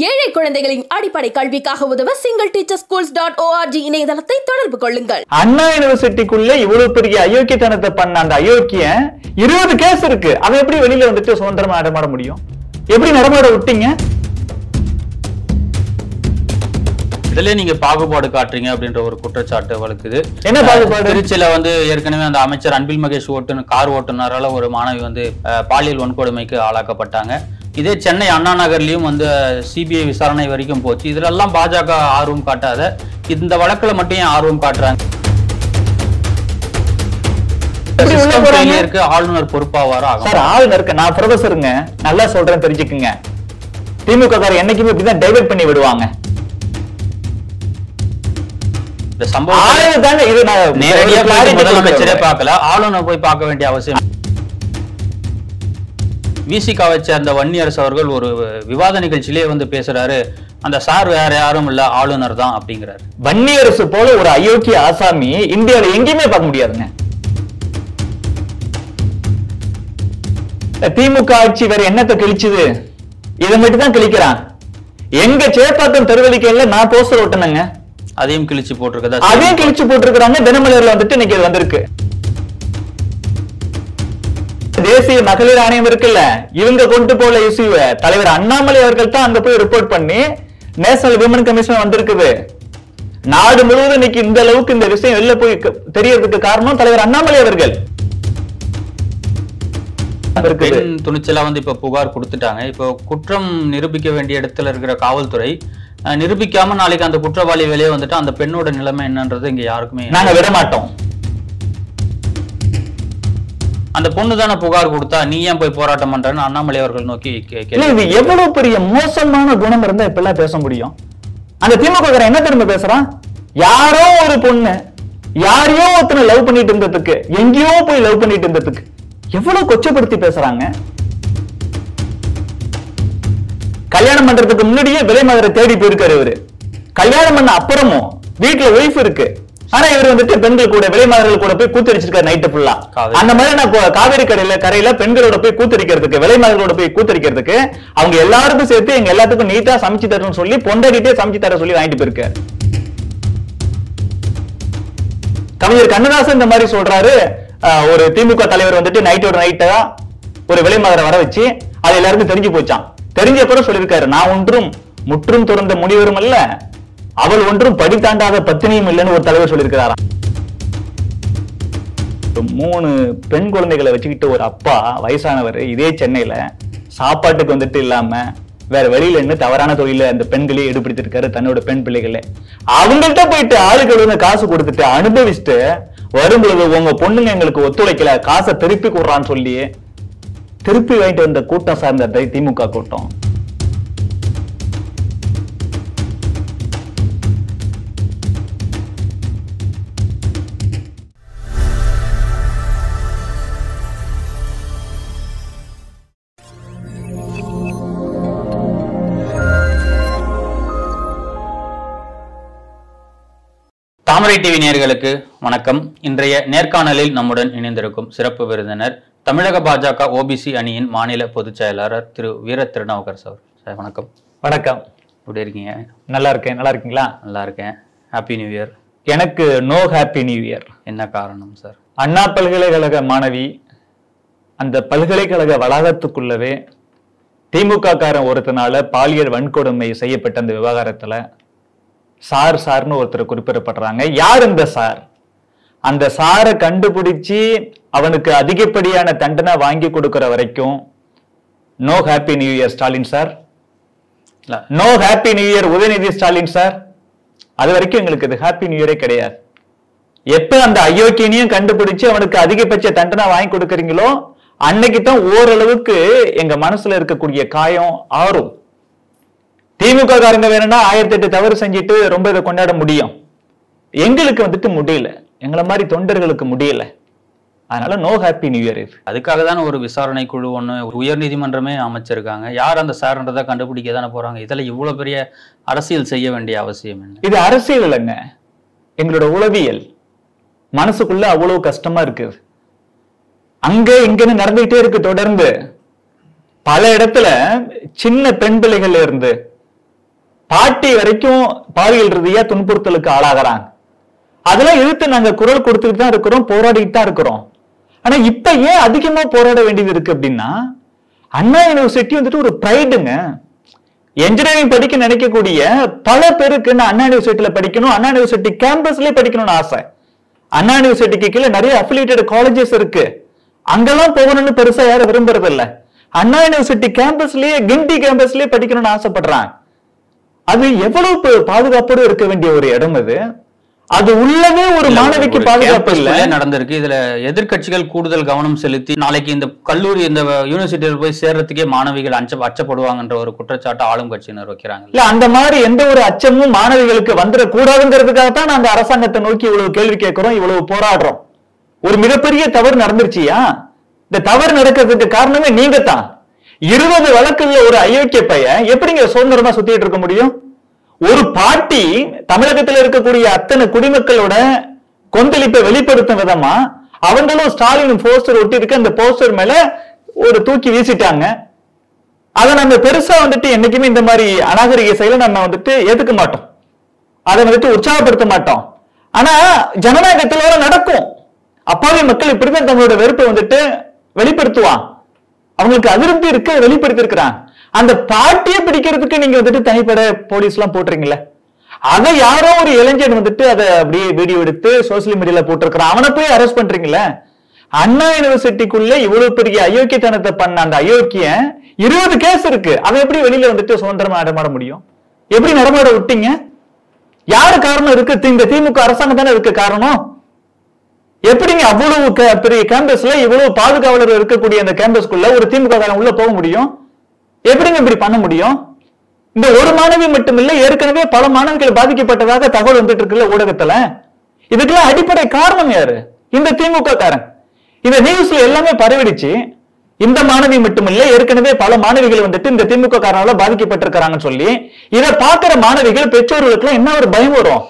ஏழை குழந்தைகளின் அடிப்படை கல்விக்காக உதவ singleteacherschools.org இணையதளத்தை தொடர்பு கொள்ளுங்கள். அண்ணா யூனிவர்சிட்டிக்குள்ள இவ்வளவு பெரிய அயோக்கியத்தனத்தை பண்ண அந்த அயோக்கியன் 20 கேஸ் இருக்கு. அதை எப்படி வெளியில வந்துட்டு சுதந்திரமா நடமாட முடியும்? எப்படி நடமாட விட்டீங்க? இதுல நீங்க பாகுபாடு காட்டுறீங்க அப்படின்ற ஒரு குற்றச்சாட்டு வழக்குது. என்ன பாகுபாடு? திருச்சியில ஏற்கனவே அந்த அமைச்சர் அன்பில் மகேஷ் கார் ஓட்டுநரால ஒரு மாணவி பாலியல் வன்கொடுமைக்கு ஆளாக்கப்பட்டாங்க. இதே சென்னை அண்ணா நகர்லயும் சிபிஐ விசாரணை வரைக்கும் போச்சு. இதுல எல்லாம் பாஜக ஆர்வம் காட்டாத இந்த வழக்குல மட்டும் ஏன் ஆர்வம் காட்டுறாங்க? ஆளுநர் பொறுப்பாவாரா? ஆளுநருக்கு நான் ப்ரொஃபஸருங்க, நல்லா சொல்றேன், தெரிஞ்சுக்குங்க. திமுக என்னைக்குமே இப்படிதான் டைவர்ட் பண்ணி விடுவாங்க. இந்த சம்பவம் நேரடியா முதலமைச்சரே பார்க்கல, ஆளுநர் போய் பார்க்க வேண்டிய அவசியம். விசிகாவை சேர்ந்த வன்னியரசு அவர்கள் ஒரு விவாத நிகழ்ச்சியிலே பேசுறாரு, அந்த சார் வேற யாரும் இல்ல ஆளுநர் தான் அப்படிங்கிறாரு. வன்னியரசு போல ஒரு அயோக்கிய ஆசாமி இந்தியாவில எங்கேயுமே பார்க்க முடியாதுங்க. திமுக ஆட்சி வேற என்னத்தை கிழிச்சுது? இதை மட்டும் தான் கிழிக்கிறான். எங்க சேப்பாக்கம் தெருவலிக்கையில நான் போஸ்டர் ஓட்டுனங்க, அதையும் கிழிச்சு போட்டிருக்கதா? அதையும் கிழிச்சு போட்டிருக்கிறாங்க. தினமலர்ல இன்னைக்கு இது வந்திருக்கு. தேசிய மகளிர் ஆணையம் இருக்குல்ல, இவங்க கொண்டு போல இஷ்யூ தலைவர் அண்ணாமலை அவர்கள் தான் அங்க போய் ரிப்போர்ட் பண்ணி நேஷனல் விமன் கமிஷன் வந்திருக்குது. நாடு முழுவதும் இன்னைக்கு இந்த அளவுக்கு இந்த விஷயம் வெளில போய் தெரியறதுக்கு காரணம் தலைவர் அண்ணாமலை அவர்கள். துணிச்சலா இப்ப புகார் கொடுத்துட்டாங்க. இப்போ குற்றம் நிரூபிக்க வேண்டிய இடத்துல இருக்கிற காவல்துறை நிரூபிக்காம நாளைக்கு அந்த குற்றவாளி வெளியே வந்துட்டு அந்த பெண்ணோட நிலைமை என்னன்றது இங்க யாருக்குமே நாங்க விட மாட்டோம். அந்த பொண்ணு தானே புகார் கொடுத்தா, நீ ஏன் போய் போராட்டம் பண்றன்னு அண்ணாமலை அவர்கள் நோக்கி இது எவ்வளவு பெரிய மோசமான குணம் இருந்தா இப்பெல்லாம் பேச முடியும்? அந்த திமுக என்ன திரும்ப பேசுறான்? யாரோ ஒரு பொண்ணு யாரையோ ஒருத்தனை லவ் பண்ணிட்டு இருந்ததுக்கு, எங்கேயோ போய் லவ் பண்ணிட்டு இருந்ததுக்கு எவ்வளவு கொச்சப்படுத்தி பேசுறாங்க. கல்யாணம் பண்றதுக்கு முன்னாடியே விலை மகரை தேடி போயிருக்காரு இவரு. கல்யாணம் பண்ண அப்புறமும் வீட்டுல ஒய்ஃப் இருக்கு, ஆனா இவர் பெண்கள் கூட விலை மகர்கள் கூட போய் கூத்தடிச்சிருக்காரு நைட்டு ஃபுல்லா. அந்த மாதிரி நான் காவேரி கரையில பெண்களோட போய் கூத்தடிக்கிறதுக்கு, விலை மகர்களோட போய் கூத்தடிக்கிறதுக்கு அவங்க எல்லாருக்கும் சேர்த்து எங்க எல்லாத்துக்கும் நீட்டா சமைச்சு தரணும்னு சொல்லி பொண்டாடிட்டே சமைச்சு தர சொல்லி வாங்கிட்டு போயிருக்காரு. கவிஞர் கண்ணதாசன் இந்த மாதிரி சொல்றாரு, ஒரு திமுக தலைவர் நைட்டோட நைட்டா ஒரு விலை மகரை வர வச்சு அது எல்லாருக்கும் தெரிஞ்சு போச்சான். தெரிஞ்ச அப்புறம் சொல்லியிருக்காரு, நான் ஒன்றும் முற்றும் துறந்த முனிவரும் அல்ல, அவள் ஒன்றும் படித்தாண்டாத பத்தினியும் இல்லைன்னு ஒரு தலைவர் சொல்லியிருக்கிறாராம். 3 பெண் குழந்தைகளை வச்சுக்கிட்டு ஒரு அப்பா வயசானவர் இதே சென்னையில சாப்பாட்டுக்கு இல்லாம வேற வெளியில இருந்து தவறான தொழில அந்த பெண்களே ஈடுபடுத்திருக்காரு தன்னோட பெண் பிள்ளைகளே. அவங்கள்ட்ட போயிட்டு ஆளுக்கு காசு கொடுத்துட்டு அனுபவிச்சுட்டு வரும்பொழுது உங்க பொண்ணுங்க எங்களுக்கு ஒத்துழைக்கல, காசை திருப்பி கொடுறான்னு சொல்லி திருப்பி வாங்கிட்டு வந்த கூட்டம் சார்ந்த திமுக கூட்டம். தாமரை டிவி நேயர்களுக்கு வணக்கம். இன்றைய நேர்காணலில் நம்முடன் இணைந்திருக்கும் சிறப்பு விருந்தினர் தமிழக பாஜக ஓபிசி அணியின் மாநில பொதுச் செயலாளர் திரு வீர திருநாவுக்கரசு சார். வணக்கம். வணக்கம். எப்படி இருக்கீங்க? நல்லா இருக்கேன். நல்லா இருக்கீங்களா? நல்லா இருக்கேன். Happy new year. எனக்கு நோ ஹாப்பி நியூ இயர். என்ன காரணம் சார்? அண்ணா பல்கலைக்கழக மாணவி அந்த பல்கலைக்கழக வளாகத்துக்குள்ளவே திமுக காரன் ஒருத்தனால பாலியல் வன்கொடுமை செய்யப்பட்ட அந்த விவகாரத்துல சார்னு ஒருத்தர் குறிப்பிடப்படுறாங்க. யார் இந்த சார்? அந்த சாரை கண்டுபிடிச்சு அவனுக்கு அதிகப்படியான தண்டனை வாங்கி கொடுக்கிற வரைக்கும் no happy new year Stalin sir, no happy new year Udhayanidhi Stalin sir. அது வரைக்கும் எங்களுக்கு இது ஹாப்பி நியூ இயரே கிடையாது. எப்ப அந்த அயோக்கியனையும் கண்டுபிடிச்சு அவனுக்கு அதிகபட்ச தண்டனை வாங்கி கொடுக்கறீங்களோ அன்னைக்கு தான் ஓரளவுக்கு எங்க மனசுல இருக்கக்கூடிய காயம் ஆறும். திமுக காரங்க வேணும்னா 1008 தவறு செஞ்சுட்டு ரொம்ப இதை கொண்டாட முடியும். எங்களுக்கு முடியல, எங்களை மாதிரி தொண்டர்களுக்கு முடியல. அதனால நோ ஹாப்பி நியூ இயர். அதுக்காக தானே ஒரு விசாரணை குழு ஒன்று உயர் நீதிமன்றமே அமைச்சிருக்காங்க. யார் அந்த சார்ன்றதை கண்டுபிடிக்க தானே போறாங்க. இதுல இவ்வளவு பெரிய அரசியல் செய்ய வேண்டிய அவசியம் என்ன? இது அரசியல் இல்லைங்க, எங்களோட உளவியல். மனசுக்குள்ள அவ்வளவு கஷ்டமா இருக்குது. அங்க இங்கன்னு நடந்துகிட்டே இருக்கு. தொடர்ந்து பல இடத்துல சின்ன பெண் பிள்ளைகள்ல இருந்து பாட்டி வரைக்கும் பாலியல் ரீதியா துன்புறுத்தலுக்கு ஆளாகிறாங்க. அதெல்லாம் எதிர்த்து நாங்க குரல் கொடுத்துட்டு தான் இருக்கிறோம், போராடிட்டு தான் இருக்கிறோம். ஆனா இப்ப ஏன் அதிகமா போராட வேண்டியது இருக்கு அப்படின்னா, அண்ணா யூனிவர்சிட்டி வந்துட்டு ஒரு பிரைடுங்க. என்ஜினியரிங் படிக்க நினைக்கக்கூடிய பல பேருக்கு நான் அண்ணா யூனிவர்சிட்டியில படிக்கணும், அண்ணா யூனிவர்சிட்டி கேம்பஸ்லயே படிக்கணும்னு ஆசை. அண்ணா யூனிவர்சிட்டிக்கு கீழே நிறைய அஃபிலியேட்டட் காலேஜஸ் இருக்கு, அங்கெல்லாம் போகணும்னு பெருசா யாரும் விரும்புறது இல்ல. அண்ணா யூனிவர்சிட்டி கேம்பஸ்லயே, கிண்டி கேம்பஸ்லயே படிக்கணும்னு ஆசைப்படுறாங்க. அது எவ்வளவு பாதுகாப்போடு இருக்க வேண்டிய ஒரு இடம் அது. அது உள்ளவே ஒரு மாணவிக்கு பாதுகாப்பு இல்ல நடந்திருக்கு. இதுல எதிர்கட்சிகள் கூடுதல் கவனம் செலுத்தி நாளைக்கு இந்த கல்லூரி, இந்த யூனிவர்சிட்டியில போய் சேர்றதுக்கே மாணவிகள் அச்சப்படுவாங்கன்ற ஒரு குற்றச்சாட்டு ஆளும் கட்சியினர் வைக்கிறாங்க. இல்ல, அந்த மாதிரி எந்த ஒரு அச்சமும் மாணவிகளுக்கு வந்துடக்கூடாதுங்கிறதுக்காகத்தான் நாங்க அரசாங்கத்தை நோக்கி இவ்வளவு கேள்வி கேட்கிறோம், இவ்வளவு போராடுறோம். ஒரு மிகப்பெரிய தவறு நடந்துருச்சியா? இந்த தவறு நடக்கிறதுக்கு காரணமே நீங்க தான். 20 வழக்குல ஒரு அயோக்கிய பையன் எப்படிங்க சுதந்திரமா சுத்திட்டு இருக்க முடியும்? ஒரு பாட்டி தமிழகத்தில் இருக்கக்கூடிய அத்தனை குடிமக்களோட கொந்தளிப்பை வெளிப்படுத்தும் விதமா அவங்களும் ஸ்டாலின் போஸ்டர் ஒட்டி இருக்க, அந்த போஸ்டர் மேல ஒரு தூக்கி வீசிட்டாங்க. அதை நம்ம பெருசா வந்துட்டு என்னைக்குமே இந்த மாதிரி அநாகரிக செயலை நம்ம வந்துட்டு ஏத்துக்க மாட்டோம், அதை வந்துட்டு உற்சாகப்படுத்த மாட்டோம். ஆனா ஜனநாயகத்துல நடக்கும். அப்பாவி மக்கள் இப்படிதான் தங்களோட வெறுப்பை வந்துட்டு வெளிப்படுத்துவான். அவங்களுக்கு அதிருப்தி இருக்க வெளிப்படுத்தி இருக்கிறான். அந்த பாட்டியை பிடிக்கிறதுக்கு நீங்க வந்துட்டு தனிப்பட போலீஸ் எல்லாம் போட்டுறீங்களே, அதை யாரோ ஒரு இளைஞன் வந்துட்டு அதை அப்படியே வீடியோ எடுத்து சோசியல் மீடியால போட்டிருக்கிறான், அவனை போய் அரெஸ்ட் பண்றீங்களே. அண்ணா யூனிவர்சிட்டிக்குள்ள இவ்வளவு பெரிய அயோக்கியத்தனத்தை பண்ண அந்த அயோக்கியன் 20 கேஸ் இருக்கு, அதை எப்படி வெளியில வந்துட்டு சுதந்திரமா நடமாட முடியும்? எப்படி நடமாட விட்டீங்க? யாரு காரணம் இருக்கு? இந்த திமுக அரசாங்கம் தானே இருக்கு காரணம். எப்படிங்க அவ்வளவு பெரிய கேம்பஸ்ல இவ்வளவு பாதுகாவலர் இருக்கக்கூடிய அந்த கேம்பஸ்குள்ள ஒரு திமுக காரன் உள்ள போக முடியும்? எப்படிங்க இப்படி பண்ண முடியும்? இந்த ஒரு மாணவி மட்டும் இல்ல, ஏற்கனவே பல மாணவிகள் பாதிக்கப்பட்டதாக தகவல் வந்துட்டு இருக்குல்ல ஊடகத்துல. இதுக்கெல்லாம் அடிப்படை காரணம் யாரு? இந்த திமுக காரன். இந்த நியூஸ்ல எல்லாமே பரவிடுச்சு. இந்த மாணவி மட்டும் இல்ல, ஏற்கனவே பல மாணவிகள் வந்துட்டு இந்த திமுக காரனால பாதிக்கப்பட்டிருக்கிறாங்கன்னு சொல்லி இதை பாக்குற மாணவிகள், பெற்றோர்களுக்கு என்ன ஒரு பயம் வரும்?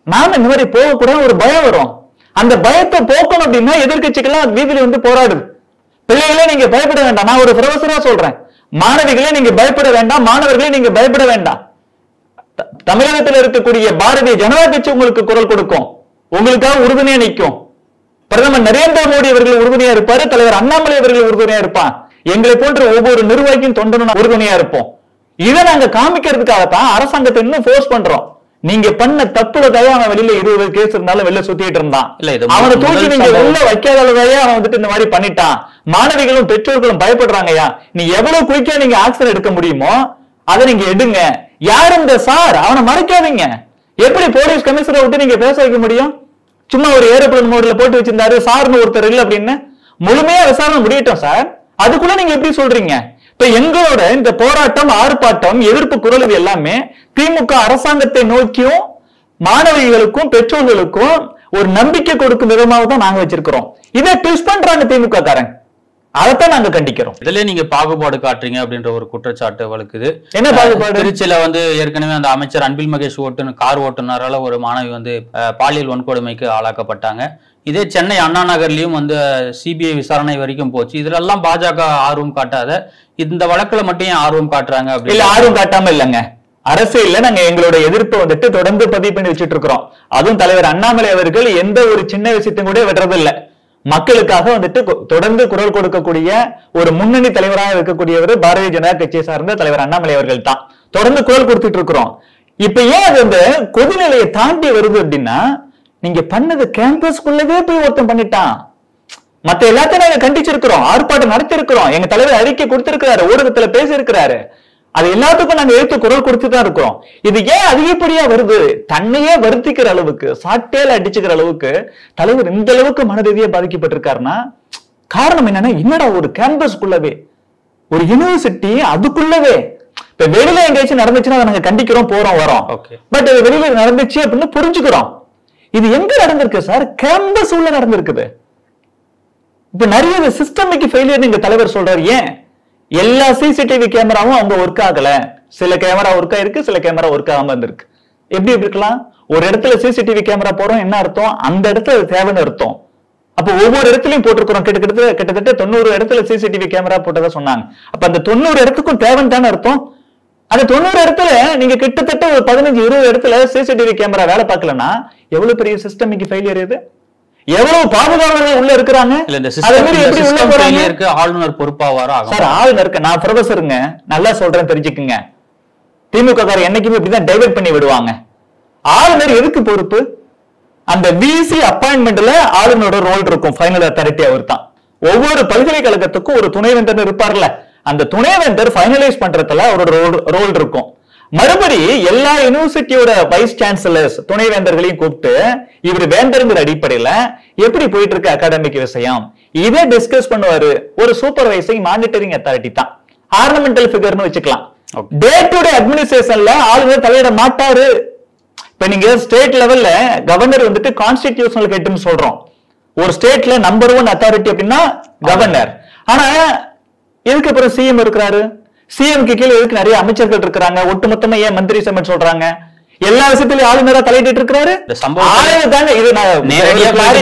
நாம இந்த மாதிரி போகக்கூடாது, ஒரு பயம் வரும். அந்த பயத்தை போக்கணும் அப்படின்னா எதிர்கட்சிகள்லாம் வீதியில வந்து போராடுது. பிள்ளைகளே நீங்க பயப்பட வேண்டாம், நான் ஒரு பிரொஃபஸரா சொல்றேன், மாணவிகளே நீங்க பயப்பட வேண்டாம், மாணவர்களே நீங்க பயப்பட வேண்டாம். தமிழகத்தில் இருக்கக்கூடிய பாரதிய ஜனதா கட்சி உங்களுக்கு குரல் கொடுக்கும், உங்களுக்காக உறுதுணையா நிற்கும். பிரதமர் நரேந்திர மோடி அவர்கள் உறுதுணையா இருப்பாரு, தலைவர் அண்ணாமலை அவர்கள் உறுதுணையா இருப்பான், எங்களை போன்ற ஒவ்வொரு நிர்வாகியும் தொண்டனும் உறுதுணையா இருப்போம். இதை நாங்க காமிக்கிறதுக்காகத்தான் அரசாங்கத்தை இன்னும் போர்ஸ் பண்றோம். நீங்க பண்ண தப்புலதாவே அவன் வெளியில 20 கேஸ் இருந்தாலும் வெளில சுத்திட்டு இருந்தான். அவனை தூக்கி நீங்க உள்ள வைக்காததாவே அவன் வந்துட்டு இந்த மாதிரி பண்ணிட்டான். மாணவிகளும் பெற்றோர்களும் பயப்படுறாங்கயா. நீ எவ்வளவு குயிக்கா நீங்க ஆக்ஷன் எடுக்க முடியுமோ அதை நீங்க எடுங்க. யார் இந்த சார்? அவனை மறைக்காதீங்க. எப்படி போலீஸ் கமிஷனரை விட்டு நீங்க பேச வைக்க முடியும்? சும்மா ஒரு ஏரோப்ளேன் மோட்ல போட்டு வச்சிருந்தாரு, சார்னு ஒருத்தர் இல்ல அப்படின்னு முழுமையா விசாரணை முடியட்டும் சார். அதுக்குள்ள நீங்க எப்படி சொல்றீங்க? இப்ப எங்களோட இந்த போராட்டம், ஆர்ப்பாட்டம், எதிர்ப்பு குரல் இது எல்லாமே திமுக அரசாங்கத்தை நோக்கியும் மாணவிகளுக்கும் பெற்றோர்களுக்கும் ஒரு நம்பிக்கை கொடுக்கும் விதமாக தான் நாங்க வச்சிருக்கிறோம். இதை ட்விஸ்ட் பண்றாங்க திமுக காரங்க, அதைத்தான் நாங்க கண்டிக்கிறோம். இதுல நீங்க பாகுபாடு காட்டுறீங்க அப்படின்ற ஒரு குற்றச்சாட்டு வழக்குது. என்ன பாகுபாடு? திருச்சியில வந்து ஏற்கனவே அந்த அமைச்சர் அன்பில் மகேஷ் கார் ஓட்டுநரால ஒரு மாணவி வந்து பாலியல் வன்கொடுமைக்கு ஆளாக்கப்பட்டாங்க. இதே சென்னை அண்ணா நகர்லயும் வந்து சிபிஐ விசாரணை வரைக்கும் போச்சு. இதுல எல்லாம் பாஜக ஆர்வம் காட்டாத இந்த வழக்குல மட்டும் ஏன் ஆர்வம் காட்டுறாங்க? அப்படி இல்ல, ஆர்வம் காட்டாம இல்லைங்க. அரசியல்ல நாங்க எங்களோட எதிர்ப்பை வந்துட்டு தொடர்ந்து பதிவு பண்ணி வச்சுட்டு இருக்கிறோம். அதுவும் தலைவர் அண்ணாமலை அவர்கள் எந்த ஒரு சின்ன விஷயத்தையும் கூட வெட்டுறது இல்ல. மக்களுக்காக வந்துட்டு தொடர்ந்து குரல் கொடுக்கக்கூடிய ஒரு முன்னணி தலைவராக இருக்கக்கூடியவர் பாரதிய ஜனதா கட்சியை சார்ந்த தலைவர் அண்ணாமலை அவர்கள் தான். தொடர்ந்து குரல் கொடுத்துட்டு இருக்கிறோம். இப்ப ஏன் அது வந்து கொதிநிலையை தாண்டி வருது அப்படின்னா, நீங்க பண்ணது கேம்பஸ்குள்ளவே போய் ஒருத்தன் பண்ணிட்டான். மத்த எல்லாத்தையும் நாங்க கண்டிச்சிருக்கிறோம், ஆர்ப்பாட்டம் நடத்தி இருக்கிறோம், எங்க தலைவர் அறிக்கை கொடுத்திருக்கிறாரு, ஊடகத்துல பேசியிருக்கிறாரு, அது எல்லாத்துக்கும் நாங்க எடுத்து குரல் கொடுத்துதான் இருக்கிறோம். இது ஏன் அதிகப்படியா வருது? தன்னையே வருத்திக்கிற அளவுக்கு, சாட்டையில அடிச்சுக்கிற அளவுக்கு தலைவர் இந்த அளவுக்கு மன ரீதியா பாதிக்கப்பட்டிருக்காருன்னா காரணம் என்னன்னா, என்னடா ஒரு கேம்பஸ்குள்ளவே, ஒரு யூனிவர்சிட்டி அதுக்குள்ளவே, இப்ப வெளியில எங்கேயாச்சும் நடந்துச்சுன்னா அதை நாங்க கண்டிக்கிறோம், போறோம் வரோம். பட் அது வெளியில நடந்துச்சு அப்படின்னு புரிஞ்சுக்கிறோம். இது எங்க நடந்திருக்கு சார்? கேம்பஸ் உள்ள நடந்திருக்குது. இப்ப நிறைய சிஸ்டமிக் ஃபெயிலியர் நீங்க தலைவர் சொல்றாரு. ஏன் எல்லா சிசிடிவி கேமராவும் அவங்க ஒர்க் ஆகல? சில கேமரா ஒர்க் ஆயிருக்கு, சில கேமரா ஒர்க் ஆகாம இருந்திருக்கு. எப்படி இருக்கலாம்? ஒரு இடத்துல சிசிடிவி கேமரா போறோம், என்ன அர்த்தம்? அந்த இடத்துல அது தேவைன்னு அர்த்தம். அப்ப ஒவ்வொரு இடத்துலயும் போட்டிருக்கிறோம். கிட்டத்தட்ட 90 இடத்துல சிசிடிவி கேமரா போட்டதா சொன்னாங்க. அப்ப அந்த 90 இடத்துக்கும் தேவைன்னு தானே அர்த்தம். அந்த 90 இடத்துல நீங்க கிட்டத்தட்ட ஒரு 15-20 இடத்துல சிசிடிவி கேமரா வேலை பார்க்கலன்னா எவ்வளவு பெரிய சிஸ்டமிக் ஃபெயிலியர் இது? எவ்வளவு பாதுகாவலர்கள் உள்ள இருக்கிறாங்க? ஆளுநர் பொறுப்பாவாரா? சார், ஆளுநருக்கு நான் ப்ரொஃபஸருங்க, நல்லா சொல்றேன் தெரிஞ்சுக்குங்க. திமுக காரர் என்னைக்குமே இப்படிதான் டைவர்ட் பண்ணி விடுவாங்க. ஆளுநர் எதுக்கு பொறுப்பு? அந்த விசி அப்பாயின்மெண்ட்ல ஆளுநரோட ரோல் இருக்கும். ஃபைனல் அத்தாரிட்டி அவர் தான். ஒவ்வொரு பல்கலைக்கழகத்துக்கும் ஒரு துணைவேந்தர் இருப்பார்ல, அந்த துணைவேந்தர் ஃபைனலைஸ் பண்றதுல அவரோட ரோல் இருக்கும். மறுபடி எல்லா யூனிவர்சிட்டியோட வைஸ் சான்சலர்ஸ் துணைவேந்தர்களையும் கூப்பிட்டு இவர் வேந்தருங்கிற அடிப்படையில எப்படி போயிட்டு இருக்கு அகாடமிக் விஷயம் இதை டிஸ்கஸ் பண்ணுவாரு. ஒரு சூப்பர்வைசிங் மானிட்டரிங் அத்தாரிட்டி தான், ஆர்னமெண்டல் ஃபிகர்னு வச்சுக்கலாம். டே டு டே அட்மினிஸ்ட்ரேஷன்ல ஆளுநர் தலையிட மாட்டாரு. இப்ப நீங்க ஸ்டேட் லெவல்ல கவர்னர் வந்துட்டு கான்ஸ்டிடியூஷனல் ஹெட்னு சொல்றோம். ஒரு ஸ்டேட்ல நம்பர் 1 அத்தாரிட்டி அப்படின்னா கவர்னர். ஆனா இதுக்கு அப்புறம் சிஎம் இருக்கிறாரு. சிஎம்க்கு கீழே இருக்கு நிறைய அமைச்சர்கள் இருக்கிறாங்க. ஒட்டுமொத்தமா ஏன் மந்திரி சபை சொல்றாங்க? எல்லா விஷயத்திலும் ஆளுநரா தலையிட்டு இருக்கிறாரு.